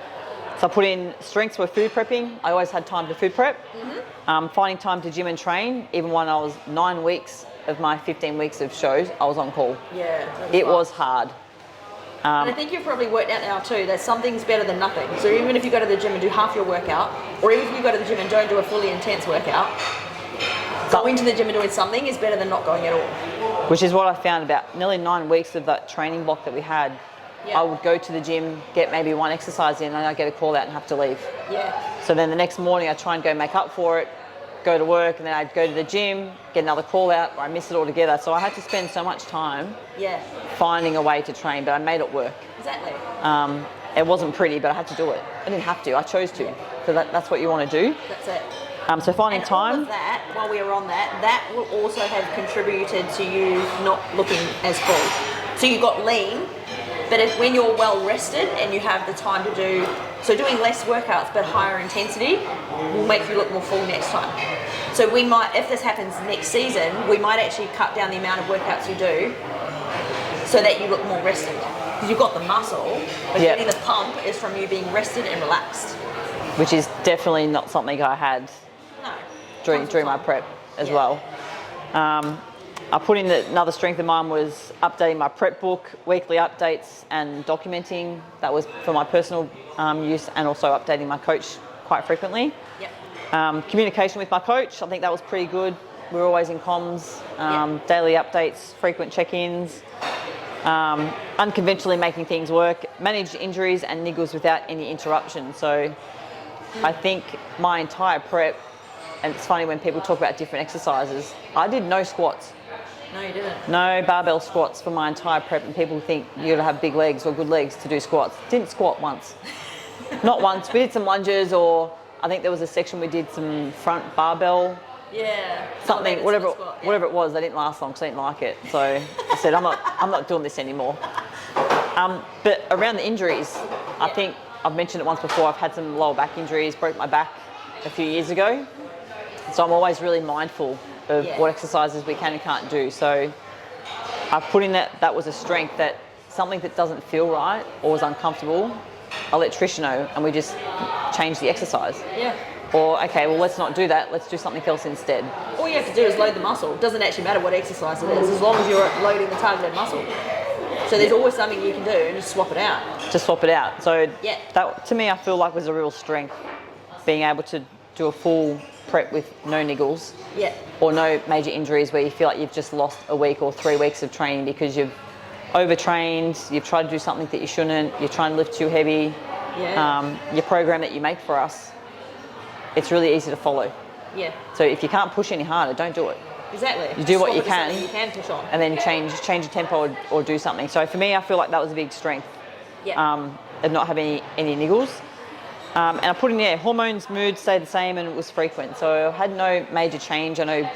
So I put in strengths were food prepping. I always had time to food prep. Mm-hmm. Finding time to gym and train. Even when I was 9 weeks of my 15 weeks of shows, I was on call. Yeah. It was hard. And I think you've probably worked out now too that something's better than nothing. So even if you go to the gym and do half your workout, or even if you go to the gym and don't do a fully intense workout, going to the gym and doing something is better than not going at all. Which is what I found about nearly 9 weeks of that training block that we had. Yeah. I would go to the gym, get maybe one exercise in, and I'd get a call out and have to leave. Yeah. So then the next morning I'd try and go make up for it, go to work, and then I'd go to the gym, get another call out, or I miss it altogether. So I had to spend so much time finding a way to train, but I made it work. Exactly. It wasn't pretty, but I had to do it. I didn't have to, I chose to. So that's what you want to do. That's it. So finding time. All of that, while we were on that will also have contributed to you not looking as full. So you got lean, but when you're well rested and you have the time to do, so doing less workouts but higher intensity will make you look more full next time. So we might, if this happens next season, we might actually cut down the amount of workouts you do so that you look more rested. Because you've got the muscle, but getting the pump is from you being rested and relaxed. Which is definitely not something I had during my prep as well. I put in another strength of mine was updating my prep book, weekly updates and documenting. That was for my personal use, and also updating my coach quite frequently. Yep. Communication with my coach, I think that was pretty good. We were always in comms, daily updates, frequent check-ins, unconventionally making things work, manage injuries and niggles without any interruption. So I think my entire prep, and it's funny when people talk about different exercises, I did no squats. No, you didn't. No barbell squats for my entire prep, and people think you gotta have big legs or good legs to do squats. Didn't squat once. Not once. We did some lunges, or I think there was a section we did some front barbell. Yeah. Something, whatever it was. They didn't last long because I didn't like it. So I said, I'm not doing this anymore. But around the injuries, I think I've mentioned it once before. I've had some lower back injuries. Broke my back a few years ago. So I'm always really mindful of what exercises we can and can't do. So I've put in that was a strength, that something that doesn't feel right or is uncomfortable, I'll let Trish know and we just change the exercise. Yeah. Or, okay, well, let's not do that. Let's do something else instead. All you have to do is load the muscle. It doesn't actually matter what exercise it is, as long as you're loading the targeted muscle. So there's always something you can do and just swap it out. Just swap it out. So yeah. That, to me, I feel like was a real strength, being able to do a full prep with no niggles. Yeah. Or no major injuries where you feel like you've just lost a week or 3 weeks of training because you've overtrained, you've tried to do something that you shouldn't, you're trying to lift too heavy. Yeah. Your program that you make for us, it's really easy to follow. Yeah. So if you can't push any harder, don't do it. Exactly. You do what you can push on. and then change your tempo or do something. So for me, I feel like that was a big strength. Yeah. Of not having any niggles. And I put in there, hormones, mood stayed the same and it was frequent. So I had no major change. I know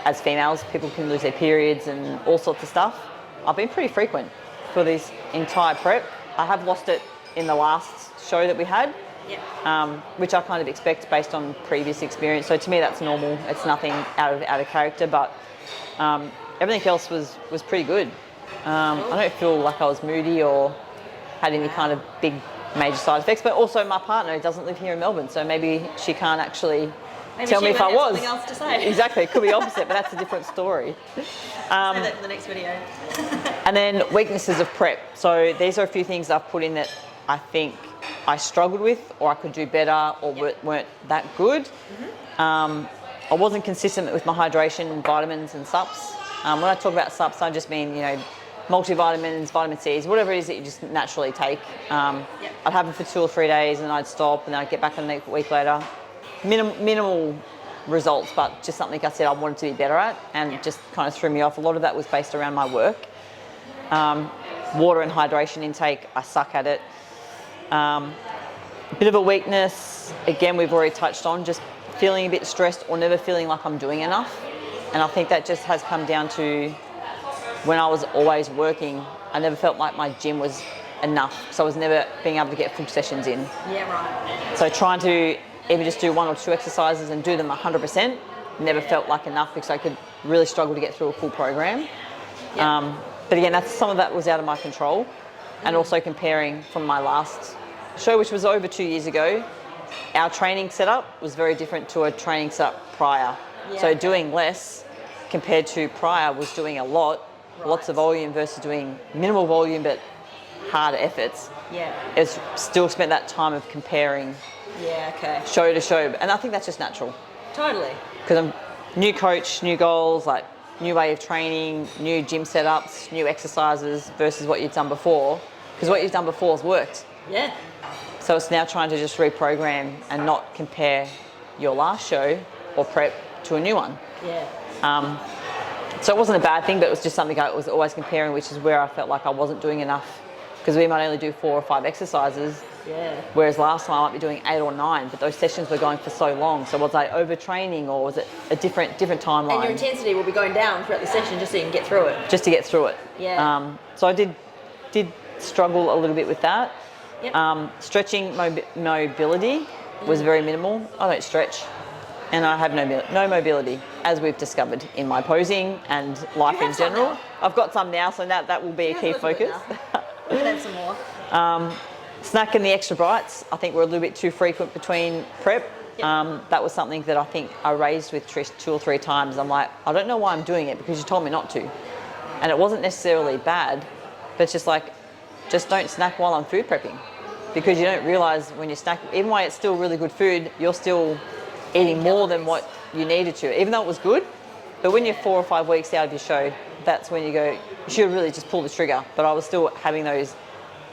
as females, people can lose their periods and all sorts of stuff. I've been pretty frequent for this entire prep. I have lost it in the last show that we had. Yeah. Which I kind of expect based on previous experience. So to me, that's normal. It's nothing out of character, but everything else was pretty good. I don't feel like I was moody or had any kind of big major side effects. But also, my partner doesn't live here in Melbourne, so maybe she can't actually tell me if I was. Something else to say. Exactly, it could be opposite, but that's a different story. Say that in the next video. And then weaknesses of prep. So these are a few things I've put in that I think I struggled with, or I could do better, or weren't that good. I wasn't consistent with my hydration and vitamins and sups. When I talk about sups, I just mean, multivitamins, vitamin C's, whatever it is that you just naturally take. I'd have them for 2 or 3 days and then I'd stop and then I'd get back a week later. Minimal results, but just something I said I wanted to be better at, and just kind of threw me off. A lot of that was based around my work. Water and hydration intake, I suck at it. A bit of a weakness, again, we've already touched on, just feeling a bit stressed or never feeling like I'm doing enough. And I think that just has come down to when I was always working, I never felt like my gym was enough. So I was never being able to get full sessions in. Yeah, right. So trying to even just do 1 or 2 exercises and do them 100% never felt like enough, because I could really struggle to get through a full program. Yeah. But again, some of that was out of my control. And also comparing from my last show, which was over 2 years ago, our training setup was very different to a training setup prior. Yeah, so doing less compared to prior was doing a lot, lots of volume versus doing minimal volume but hard efforts. Yeah. It's still spent that time of comparing show to show. And I think that's just natural. Totally. Because I'm new coach, new goals, like new way of training, new gym setups, new exercises versus what you've done before. Because what you've done before has worked. Yeah. So it's now trying to just reprogram and not compare your last show or prep to a new one. Yeah. So it wasn't a bad thing, but it was just something I was always comparing, which is where I felt like I wasn't doing enough. Because we might only do 4 or 5 exercises. Yeah. Whereas last time I might be doing 8 or 9, but those sessions were going for so long. So was I overtraining, or was it a different timeline? And your intensity will be going down throughout the session just so you can get through it. Just to get through it. Yeah. So I did struggle a little bit with that. Yep. Stretching mobility was very minimal. I don't stretch, and I have no mobility, as we've discovered in my posing and life in general. I've got some now, so that will be a key focus. Then some more. Snacking the extra bites, I think we're a little bit too frequent between prep. Yep. That was something that I think I raised with Trish 2 or 3 times. I'm like, I don't know why I'm doing it, because you told me not to. And it wasn't necessarily bad, but it's just like, just don't snack while I'm food prepping. Because you don't realise when you snack, even though it's still really good food, you're still eating more than what you needed to, even though it was good. But when you're 4 or 5 weeks out of your show, that's when you go, you should really just pull the trigger. But I was still having those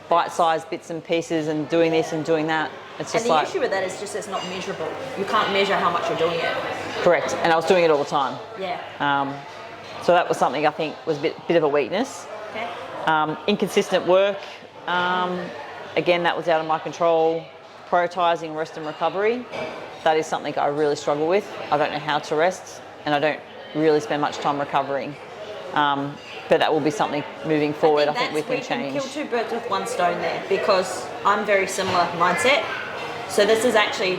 bite-sized bits and pieces and doing this and doing that. It's just and the issue with that is just it's not measurable. You can't measure how much you're doing it. Correct, and I was doing it all the time. Yeah. So that was something I think was a bit of a weakness. Okay. Inconsistent work, again, that was out of my control. Prioritising rest and recovery, that is something I really struggle with. I don't know how to rest, and I don't really spend much time recovering. But that will be something moving forward I think we can change. Kill 2 birds with 1 stone there, because I'm very similar mindset. So this is actually,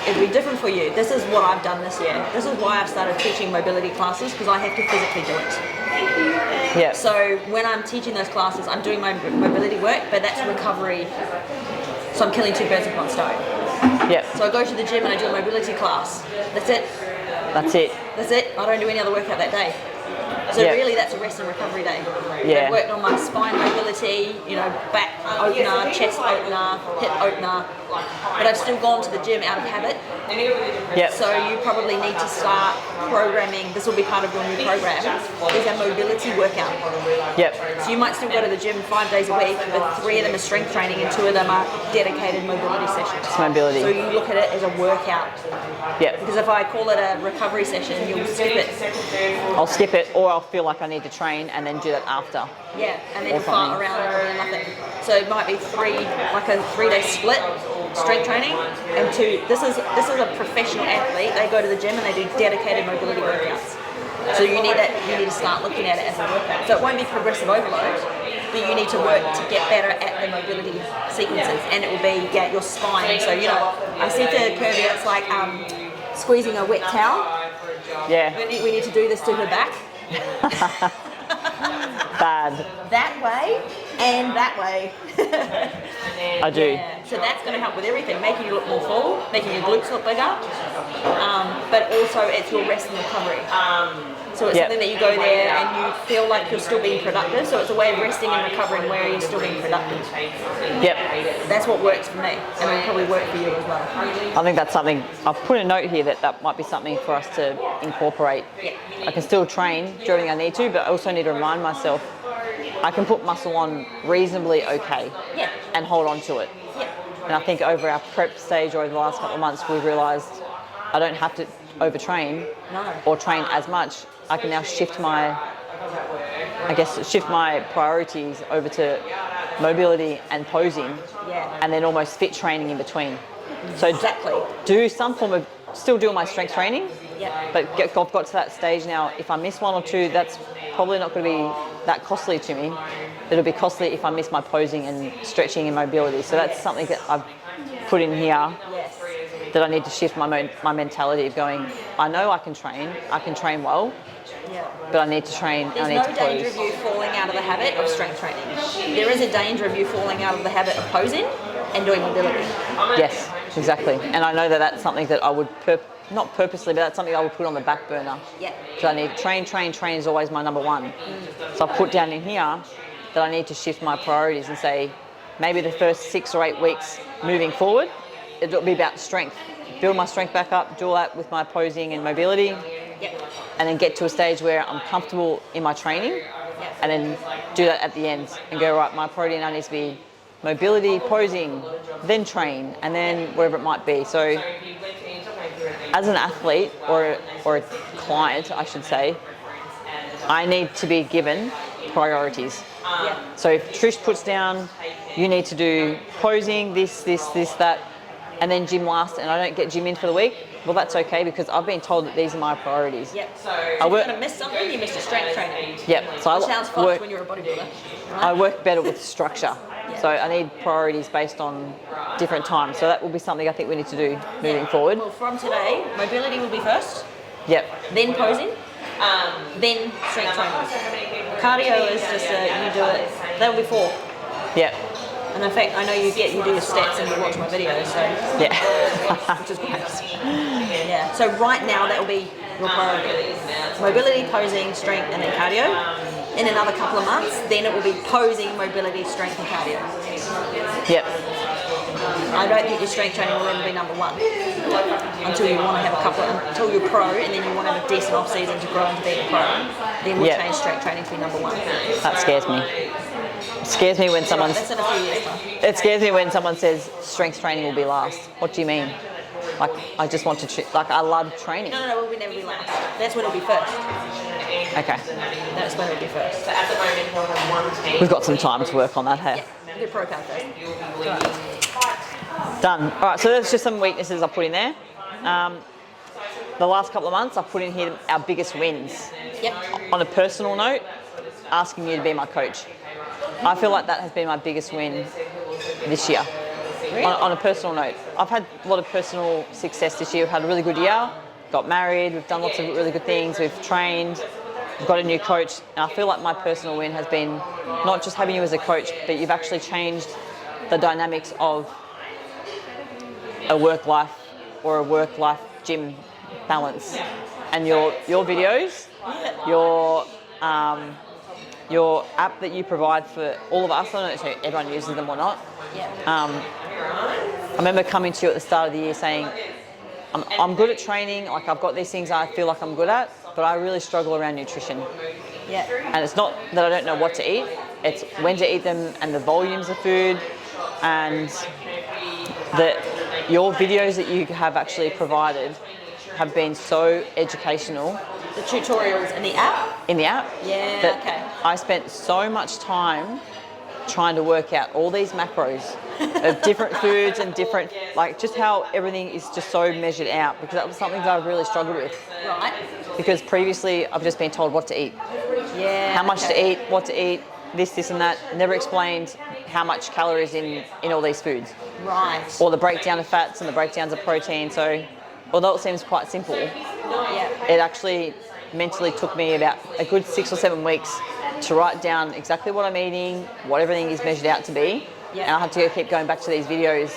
it'll be different for you. This is what I've done this year. This is why I've started teaching mobility classes, because I have to physically do it. Yeah. So when I'm teaching those classes, I'm doing my mobility work, but that's recovery. So I'm killing 2 birds with 1 stone. Yep. So I go to the gym and I do a mobility class. That's it. That's it. That's it. I don't do any other workout that day. So really that's a rest and recovery day. Yeah. I've worked on my spine mobility, you know, back opener, chest opener, hip opener, but I've still gone to the gym out of habit. Yep. So you probably need to start programming, this will be part of your new program, is a mobility workout. Yep. So you might still go to the gym 5 days a week, but 3 of them are strength training and 2 of them are dedicated mobility sessions. It's mobility. So you look at it as a workout. Yep. Because if I call it a recovery session, you'll skip it. I'll skip it, or I'll feel like I need to train and then do that after. Yeah, and then fart around and nothing. So it might be 3, like a 3-day split, strength training, and 2. This is a professional athlete. They go to the gym and they do dedicated mobility workouts. So you need to start looking at it as a workout. So it won't be progressive overload, but you need to work to get better at the mobility sequences, and it will be your spine. So I said to Kirby, it's like squeezing a wet towel. Yeah. We need to do this to her back. Bad. That way and that way. I do. Yeah. So that's going to help with everything, making you look more full, making your glutes look bigger, but also it's your rest and recovery. So it's something that you go there and you feel like you're still being productive. So it's a way of resting and recovering where you're still being productive. Yep. That's what works for me, and it'll probably work for you as well. I think that's something, I've put a note here that might be something for us to incorporate. Yeah. I can still train during I need to, but I also need to remind myself I can put muscle on reasonably okay and hold on to it. Yeah. And I think over our prep stage or over the last couple of months, we've realised I don't have to overtrain or train as much. I can now shift my priorities over to mobility and posing, and then almost fit training in between. So do some form of, still doing my strength training, but I've got to that stage now. If I miss 1 or 2, that's probably not going to be that costly to me. It'll be costly if I miss my posing and stretching and mobility. So that's something that I've put in here, that I need to shift my mentality of going, I know I can train well, but I need to train, There's no danger of you falling out of the habit of strength training. There is a danger of you falling out of the habit of posing and doing mobility. Yes, exactly. And I know that that's something that I would, not purposely, but that's something I would put on the back burner. Yeah. So I need train is always my number 1. So I put down in here that I need to shift my priorities and say, maybe the first 6 or 8 weeks moving forward, it'll be about strength. Build my strength back up, do all that with my posing and mobility, and then get to a stage where I'm comfortable in my training, and then do that at the end and go, right, my priority now needs to be mobility, posing, then train, and then wherever it might be. So as an athlete or a client, I should say, I need to be given priorities. So if Trish puts down, you need to do posing, this, that, and then gym last, and I don't get gym in for the week, well, that's okay, because I've been told that these are my priorities. So if you're going to miss something, you miss your strength training. So which sounds fun when you're a bodybuilder. Right? I work better with structure. So I need priorities based on different times. So that will be something I think we need to do moving forward. Well, from today, mobility will be first. Then posing. Then strength training. Cardio is just you do it. That will be 4. And in fact, I know you do your stats and you watch my videos, so which is great. So right now that will be your priority: mobility, posing, strength, and then cardio. In another couple of months, then it will be posing, mobility, strength, and cardio. I don't think your strength training will ever be number 1 until you want to have until you're pro, and then you want to have a decent off season to grow into being a pro. Then we'll change strength training to be number 1. That scares me. It scares me when someone. That's in a few years' time. It scares me when someone says strength training will be last. What do you mean? Like, I just want to I love training. No, it will never be last. That's when it'll be first. Okay. That's when it'll be first. So at the moment, we'll have 1 We've got some time to work on that, hey? Do pro card first. Done. All right, so there's just some weaknesses I put in there. The last couple of months, I put in here our biggest wins. On a personal note, asking you to be my coach. I feel like that has been my biggest win this year. Really? On a personal note, I've had a lot of personal success this year. We've had a really good year, got married, we've done lots of really good things, we've trained, we've got a new coach, and I feel like my personal win has been not just having you as a coach, but you've actually changed the dynamics of a work-life or a work-life gym balance. And your videos, your app that you provide for all of us, I don't know if everyone uses them or not. I remember coming to you at the start of the year saying, I'm good at training, like I've got these things I feel like I'm good at, but I really struggle around nutrition. Yeah. And it's not that I don't know what to eat, it's when to eat them and the volumes of food, and that your videos that you have actually provided have been so educational. The tutorials in the app? In the app. Yeah, that okay. I spent so much time trying to work out all these macros of different foods and different, like just how everything is just so measured out, because that was something that I really struggled with. Right. Because previously I've just been told what to eat. Yeah. How much to eat, what to eat, this and that. Never explained how much calories in all these foods. Right. Or the breakdown of fats and the breakdowns of protein. So although it seems quite simple, it actually mentally took me about a good 6 or 7 weeks to write down exactly what I'm eating, what everything is measured out to be. And I have to keep going back to these videos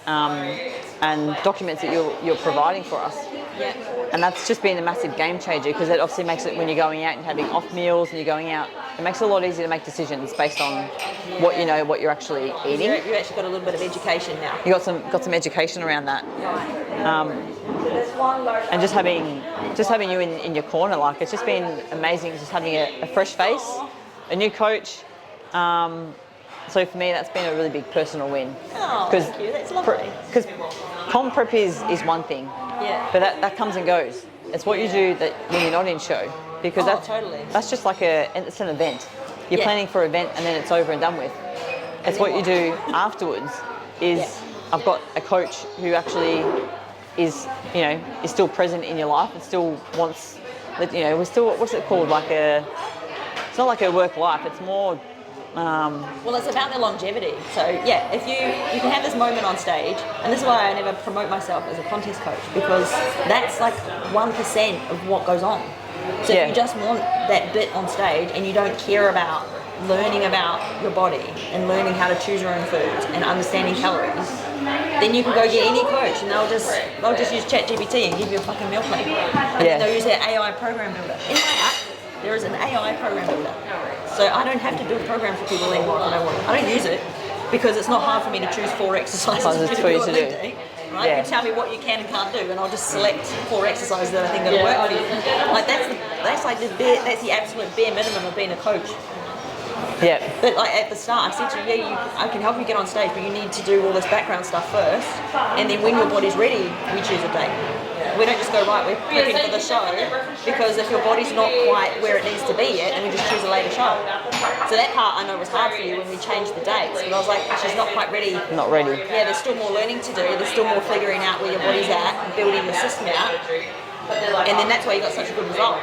and documents that you're providing for us. Yeah. And that's just been a massive game changer, because it obviously makes it, when you're going out and having off meals and you're going out, it makes it a lot easier to make decisions based on what you know, what you're actually eating. You actually got a little bit of education now. You got some education around that. And just having you in your corner, like it's just been amazing, just having a fresh face, a new coach. So for me, that's been a really big personal win. Oh, thank you. That's lovely. Because comp prep is one thing, but that comes and goes. It's what you do that when you're not in show, because that's just like it's an event. You're planning for an event and then it's over and done with. It's what you do afterwards. I've got a coach who actually is still present in your life and still wants, we're still, what's it called? It's not like a work life. It's more. Well, it's about the longevity. So yeah, if you can have this moment on stage, and this is why I never promote myself as a contest coach, because that's like 1% of what goes on. So if you just want that bit on stage and you don't care about learning about your body and learning how to choose your own foods and understanding calories, then you can go get any coach and they'll just use ChatGPT and give you a fucking meal plan. And then they'll use their AI program builder. In my app, there is an AI program builder. So I don't have to build programs for people anymore if I don't want to. I don't use it because it's not hard for me to choose 4 exercises to do a leg day. Right? You tell me what you can and can't do, and I'll just select 4 exercises that I think that'll work for you. Like that's the absolute bare minimum of being a coach. Yeah. But like at the start, I said to you, I can help you get on stage, but you need to do all this background stuff first, and then when your body's ready, we choose a date. We don't just go, right, we're prepping for the show, because if your body's not quite where it needs to be yet, then we just choose a later show. So that part I know was hard for you when we changed the dates, but I was like, she's not quite ready. Not ready. Yeah, there's still more learning to do, there's still more figuring out where your body's at and building the system out. And then that's why you got such a good result.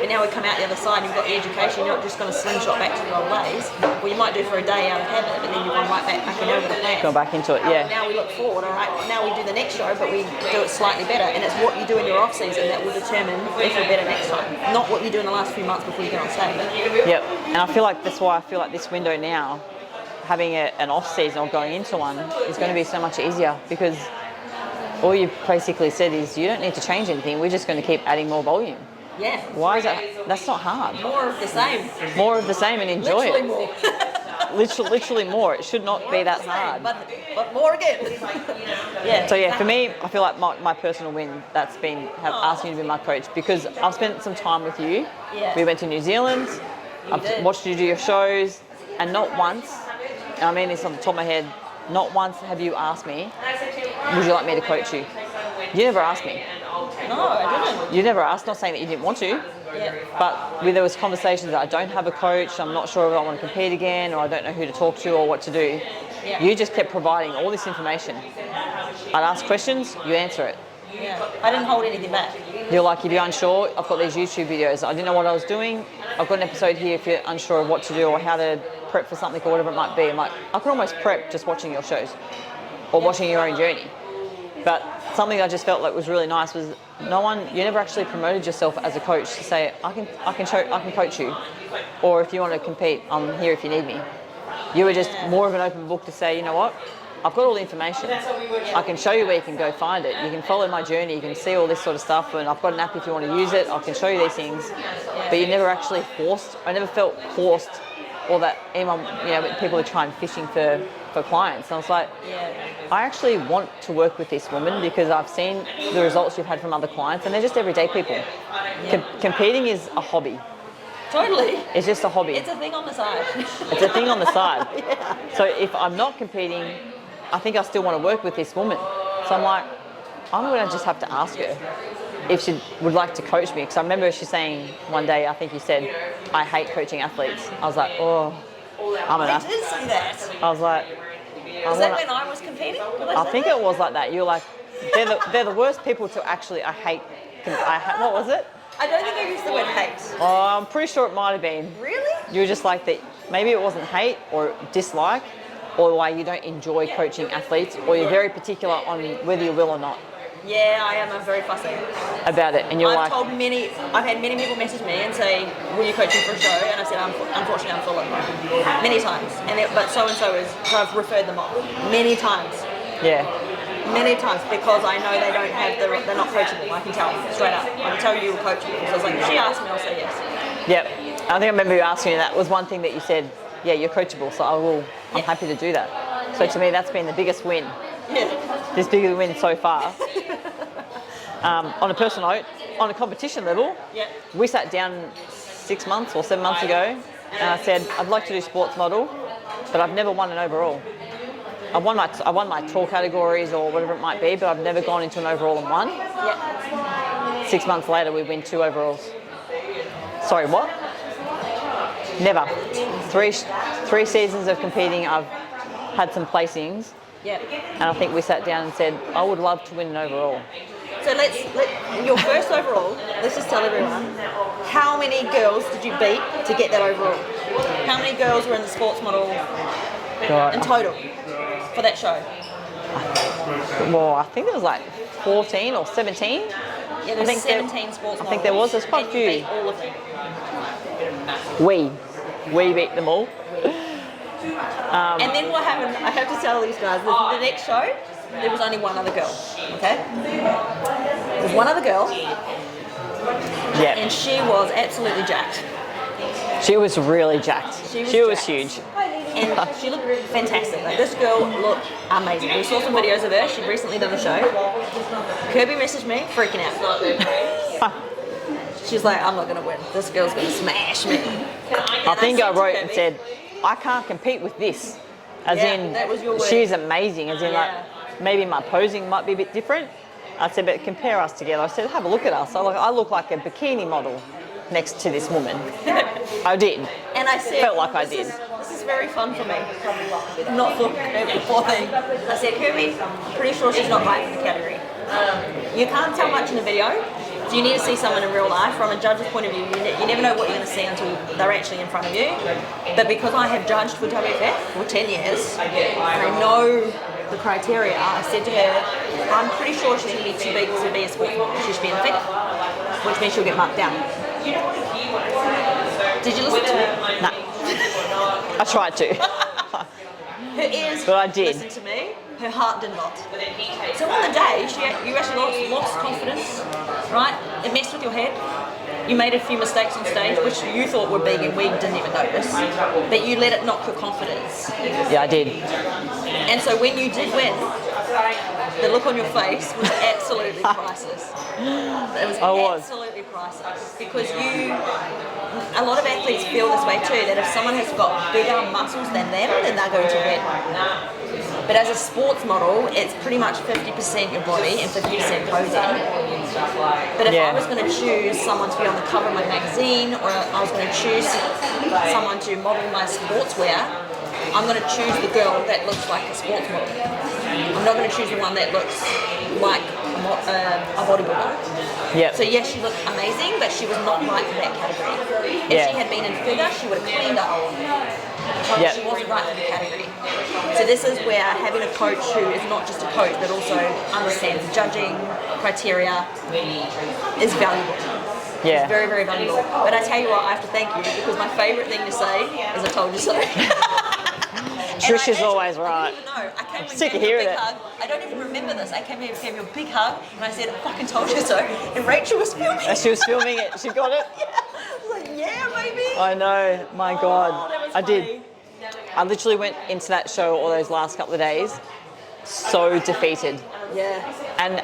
But now we come out the other side and you've got the education, you're not just going to slingshot back to the old ways. Well, you might do for a day out of habit, but then you've gone right back in over the plan. Go back into it, yeah. Now we look forward, all right, now we do the next show, but we do it slightly better. And it's what you do in your off season that will determine if you're better next time. Not what you do in the last few months before you get on stage. Yep, and I feel like that's why I feel like this window now, having an off season or going into one, is going to be so much easier, because all you've basically said is you don't need to change anything, we're just going to keep adding more volume. Yeah. Why is that? That's not hard. More of the same. More of the same and enjoy Literally it. More. Literally more. It should not be that hard. But more again. Yeah. So yeah, for me, I feel like my personal win, that's been asking you to be my coach, because I've spent some time with you. Yeah. We went to New Zealand. I've watched you do your shows, and not once, and I mean this on the top of my head, not once have you asked me, would you like me to coach you? You never asked me. No, I didn't. You never asked, not saying that you didn't want to, but there was conversations that I don't have a coach, I'm not sure if I want to compete again, or I don't know who to talk to or what to do. Yeah. You just kept providing all this information. I'd ask questions, you answer it. Yeah, I didn't hold anything back. You're like, if you're unsure, I've got these YouTube videos. I didn't know what I was doing. I've got an episode here if you're unsure of what to do or how to prep for something or whatever it might be. I'm like, I could almost prep just watching your shows or watching your own journey. But something I just felt like was really nice was you never actually promoted yourself as a coach to say, I can coach you, or if you want to compete, I'm here if you need me. You were just more of an open book to say, you know what, I've got all the information. I can show you where you can go find it. You can follow my journey. You can see all this sort of stuff. And I've got an app if you want to use it. I can show you these things. But you're never actually forced. I never felt forced, or that anyone, people are trying fishing for clients. And I was like, I actually want to work with this woman because I've seen the results you've had from other clients, and they're just everyday people. Competing is a hobby. Totally. It's just a hobby. It's a thing on the side. It's a thing on the side. So if I'm not competing, I think I still want to work with this woman. So I'm like, I'm going to just have to ask her if she would like to coach me. Because I remember she saying one day, I think you said, I hate coaching athletes. I was like, oh, I'm an athlete. I did say that. I was like, Was that when I was competing? I think it was like that. You're like, they're the worst people to actually, I hate, what was it? I don't think I used the word hate. Oh, I'm pretty sure it might have been. Really? You were just like that. Maybe it wasn't hate or dislike, or why you don't enjoy coaching athletes, or you're very particular on whether you will or not. Yeah, I am. I'm very fussy about it, and you're I've had many people message me and say, "Will you coach me for a show?" And I said, "Unfortunately, I'm full at the moment." Many times, but so and so is. So I've referred them off many times. Yeah. Many times, because I know they don't have they're not coachable. I can tell straight up. I can tell you were coachable. So I was like, if she asked me, I'll say yes. Yep. I think I remember you asking me that was one thing that you said. Yeah, you're coachable, so I'm happy to do that. So to me, that's been the biggest win. Yeah. This biggest win so far. On a personal note, on a competition level, we sat down 6 months or 7 months ago, and I said I'd like to do sports model, but I've never won an overall. I won my tall categories or whatever it might be, but I've never gone into an overall and won. 6 months later, we win 2 overalls. Sorry, what? Never. Three seasons of competing, I've had some placings. And I think we sat down and said, I would love to win an overall. So your first overall, let's just tell everyone, how many girls did you beat to get that overall? How many girls were in the sports model in total for that show? Well, I think there was like 14 or 17. Yeah, there's 17 sports models. I think there's quite a few. Beat all of them. We beat them all. And then what happened, I have to tell these guys, the next show, there was only one other girl, okay? There's one other girl, and she was absolutely jacked. She was really jacked. She was huge. And she looked fantastic. Like, this girl looked amazing. We saw some videos of her. She'd recently done a show. Kirby messaged me, freaking out. She's like, I'm not going to win. This girl's going to smash me. I think I wrote and said, I can't compete with this. As in, that was your word. She's amazing. As in, like, maybe my posing might be a bit different. I said, but compare us together. I said, have a look at us. I look like a bikini model next to this woman. I did. And I said, felt like I did. This is very fun for me. Not for Kirby. I said, Kirby, pretty sure she's not right for the category. You can't tell much in the video. So you need to see someone in real life. From a judge's point of view, you never know what you're going to see until they're actually in front of you. But because I have judged for WFF for 10 years, and I know the criteria, I said to her, I'm pretty sure she's going to be too big to be a sports model. She should be in the figure, which means she'll get marked down. Did you listen to me? No. I tried to. Her ears but I did. listened to me. Her heart did not. So on the day, you actually lost confidence, right? It messed with your head. You made a few mistakes on stage, which you thought were big and we didn't even notice. But you let it knock your confidence. Yeah, I did. And so when you did win, the look on your face was absolutely priceless. It was absolutely priceless. Because a lot of athletes feel this way too, that if someone has got bigger muscles than them, then they're going to win. But as a sports model, it's pretty much 50% your body and 50% posing. But if I was going to choose someone to be on the cover of my magazine, or I was going to choose someone to model my sportswear, I'm going to choose the girl that looks like a sports model. I'm not going to choose the one that looks like a bodybuilder. Yep. So yes, she looked amazing, but she was not right for that category. If she had been in figure, she would have cleaned up. She wasn't right for the category. So this is where having a coach who is not just a coach, but also understands judging criteria is valuable. Yeah. It's very, very valuable. But I tell you what, I have to thank you, because my favourite thing to say is I told you so. Trish is always right. I don't even know. I came and sick gave of you a hearing big it. hug. I don't even remember this. I came here and gave you a big hug, and I said, I fucking told you so. And Rachel was filming. And she was filming it. She got it. Yeah. I was like, yeah, baby. I know. My God. That was I did. funny. I literally went into that show all those last couple of days so defeated. Yeah. And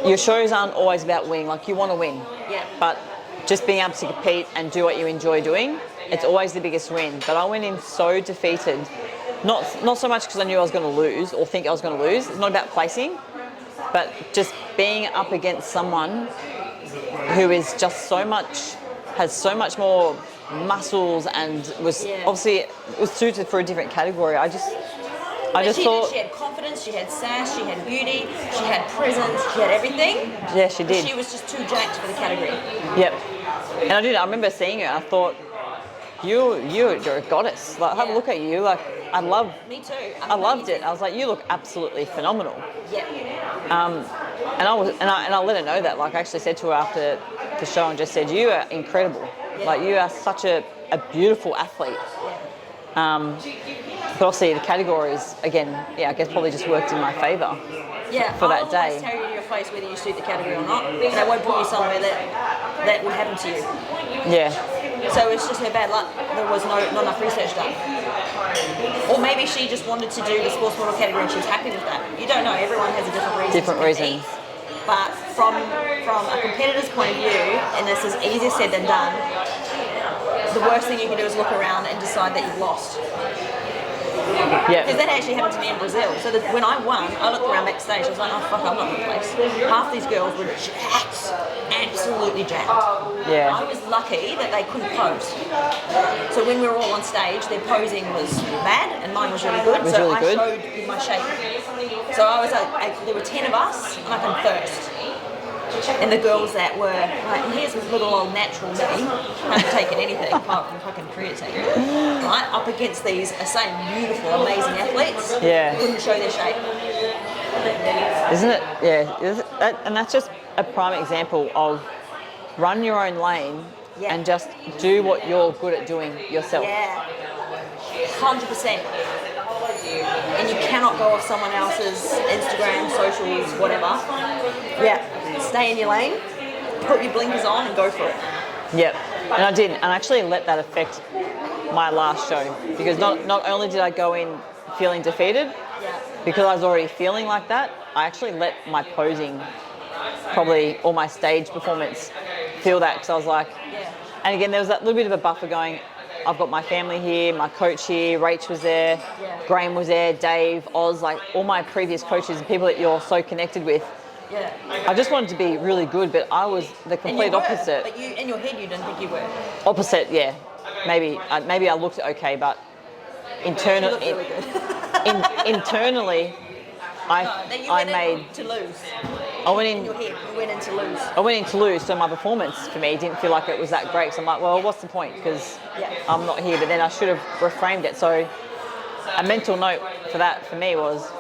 your shows aren't always about winning. Like, you want to win. Yeah. But just being able to compete and do what you enjoy doing, it's always the biggest win. But I went in so defeated. Not so much because I knew I was going to lose or think I was going to lose. It's not about placing, but just being up against someone who is just has so much more muscles and was obviously it was suited for a different category. I just thought she had confidence, she had sass, she had beauty, she had presence, she had everything. Yeah, she did. She was just too jacked for the category. Yep. And I remember seeing her. I thought, you're a goddess. Like, have a look at you. Like, Me too. I loved it. I was like, you look absolutely phenomenal. Yeah. And I let her know that. Like, I actually said to her after the show and just said, you are incredible. Yeah. Like, you are such a beautiful athlete. But obviously the categories, again, I guess probably just worked in my favour. Yeah, for that day. I'll always tell you in your face whether you suit the category or not, and I won't put you somewhere that would happen to you. Yeah. So it's just her bad luck. There was not enough research done. Or maybe she just wanted to do the sports model category and she was happy with that. You don't know. Everyone has a different reason. Different reasons. But from a competitor's point of view, and this is easier said than done, the worst thing you can do is look around and decide that you've lost. Yeah. Because that actually happened to me in Brazil. So that when I won, I looked around backstage. I was like, oh fuck, I'm not in place. Half these girls were jacked, absolutely jacked. Yeah. I was lucky that they couldn't pose. So when we were all on stage, their posing was bad and mine was really good. Was so really good. I showed my shape. So I was like, there were 10 of us, and I came first. And the girls that were like, here's little old natural me, haven't taken anything apart from fucking creatine, right? Up against these same beautiful, amazing athletes, Yeah. couldn't show their shape. Isn't it? Yeah. And that's just a prime example of run your own lane and just do what you're good at doing yourself. Yeah, 100%. And you cannot go off someone else's Instagram, socials, whatever. Yeah, stay in your lane, put your blinkers on and go for it. Yep. And I did. And I actually let that affect my last show because not only did I go in feeling defeated, because I was already feeling like that, I actually let my posing probably or my stage performance feel that because I was like, and again, there was that little bit of a buffer going, I've got my family here, my coach here, Rach was there, Graham was there, Dave, Oz, like all my previous coaches and people that you're so connected with. Yeah. I just wanted to be really good, but I was the complete opposite. But in your head, you didn't think you were. Opposite, yeah. Maybe I looked okay, but internally, You looked really good. internally, I made. To lose. I went In your head, you went in to lose. I went in to lose, so my performance for me didn't feel like it was that great. So I'm like, well, what's the point? Because I'm not here. But then I should have reframed it. So a mental note for that for me was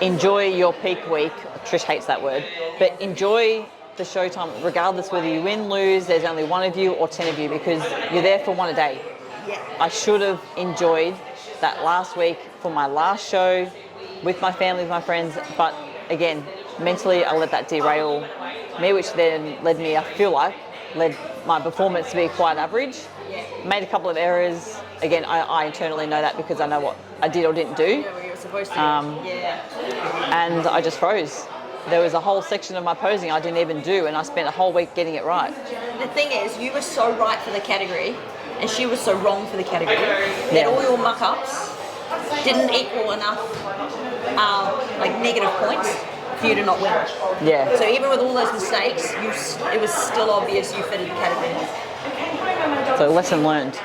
enjoy your peak week. Trish hates that word, but enjoy the showtime regardless whether you win, lose. There's only one of you or 10 of you because you're there for one a day. Yeah. I should have enjoyed that last week for my last show with my family, with my friends. But again, mentally, I let that derail me, which then led my performance to be quite average. Made a couple of errors. Again, I internally know that because I know what I did or didn't do. Yeah, well, you were supposed to. And I just froze. There was a whole section of my posing I didn't even do, and I spent a whole week getting it right. The thing is, you were so right for the category, and she was so wrong for the category, that all your muck-ups didn't equal enough negative points for you to not win. Yeah. So even with all those mistakes, it was still obvious you fitted the category. So lesson learned.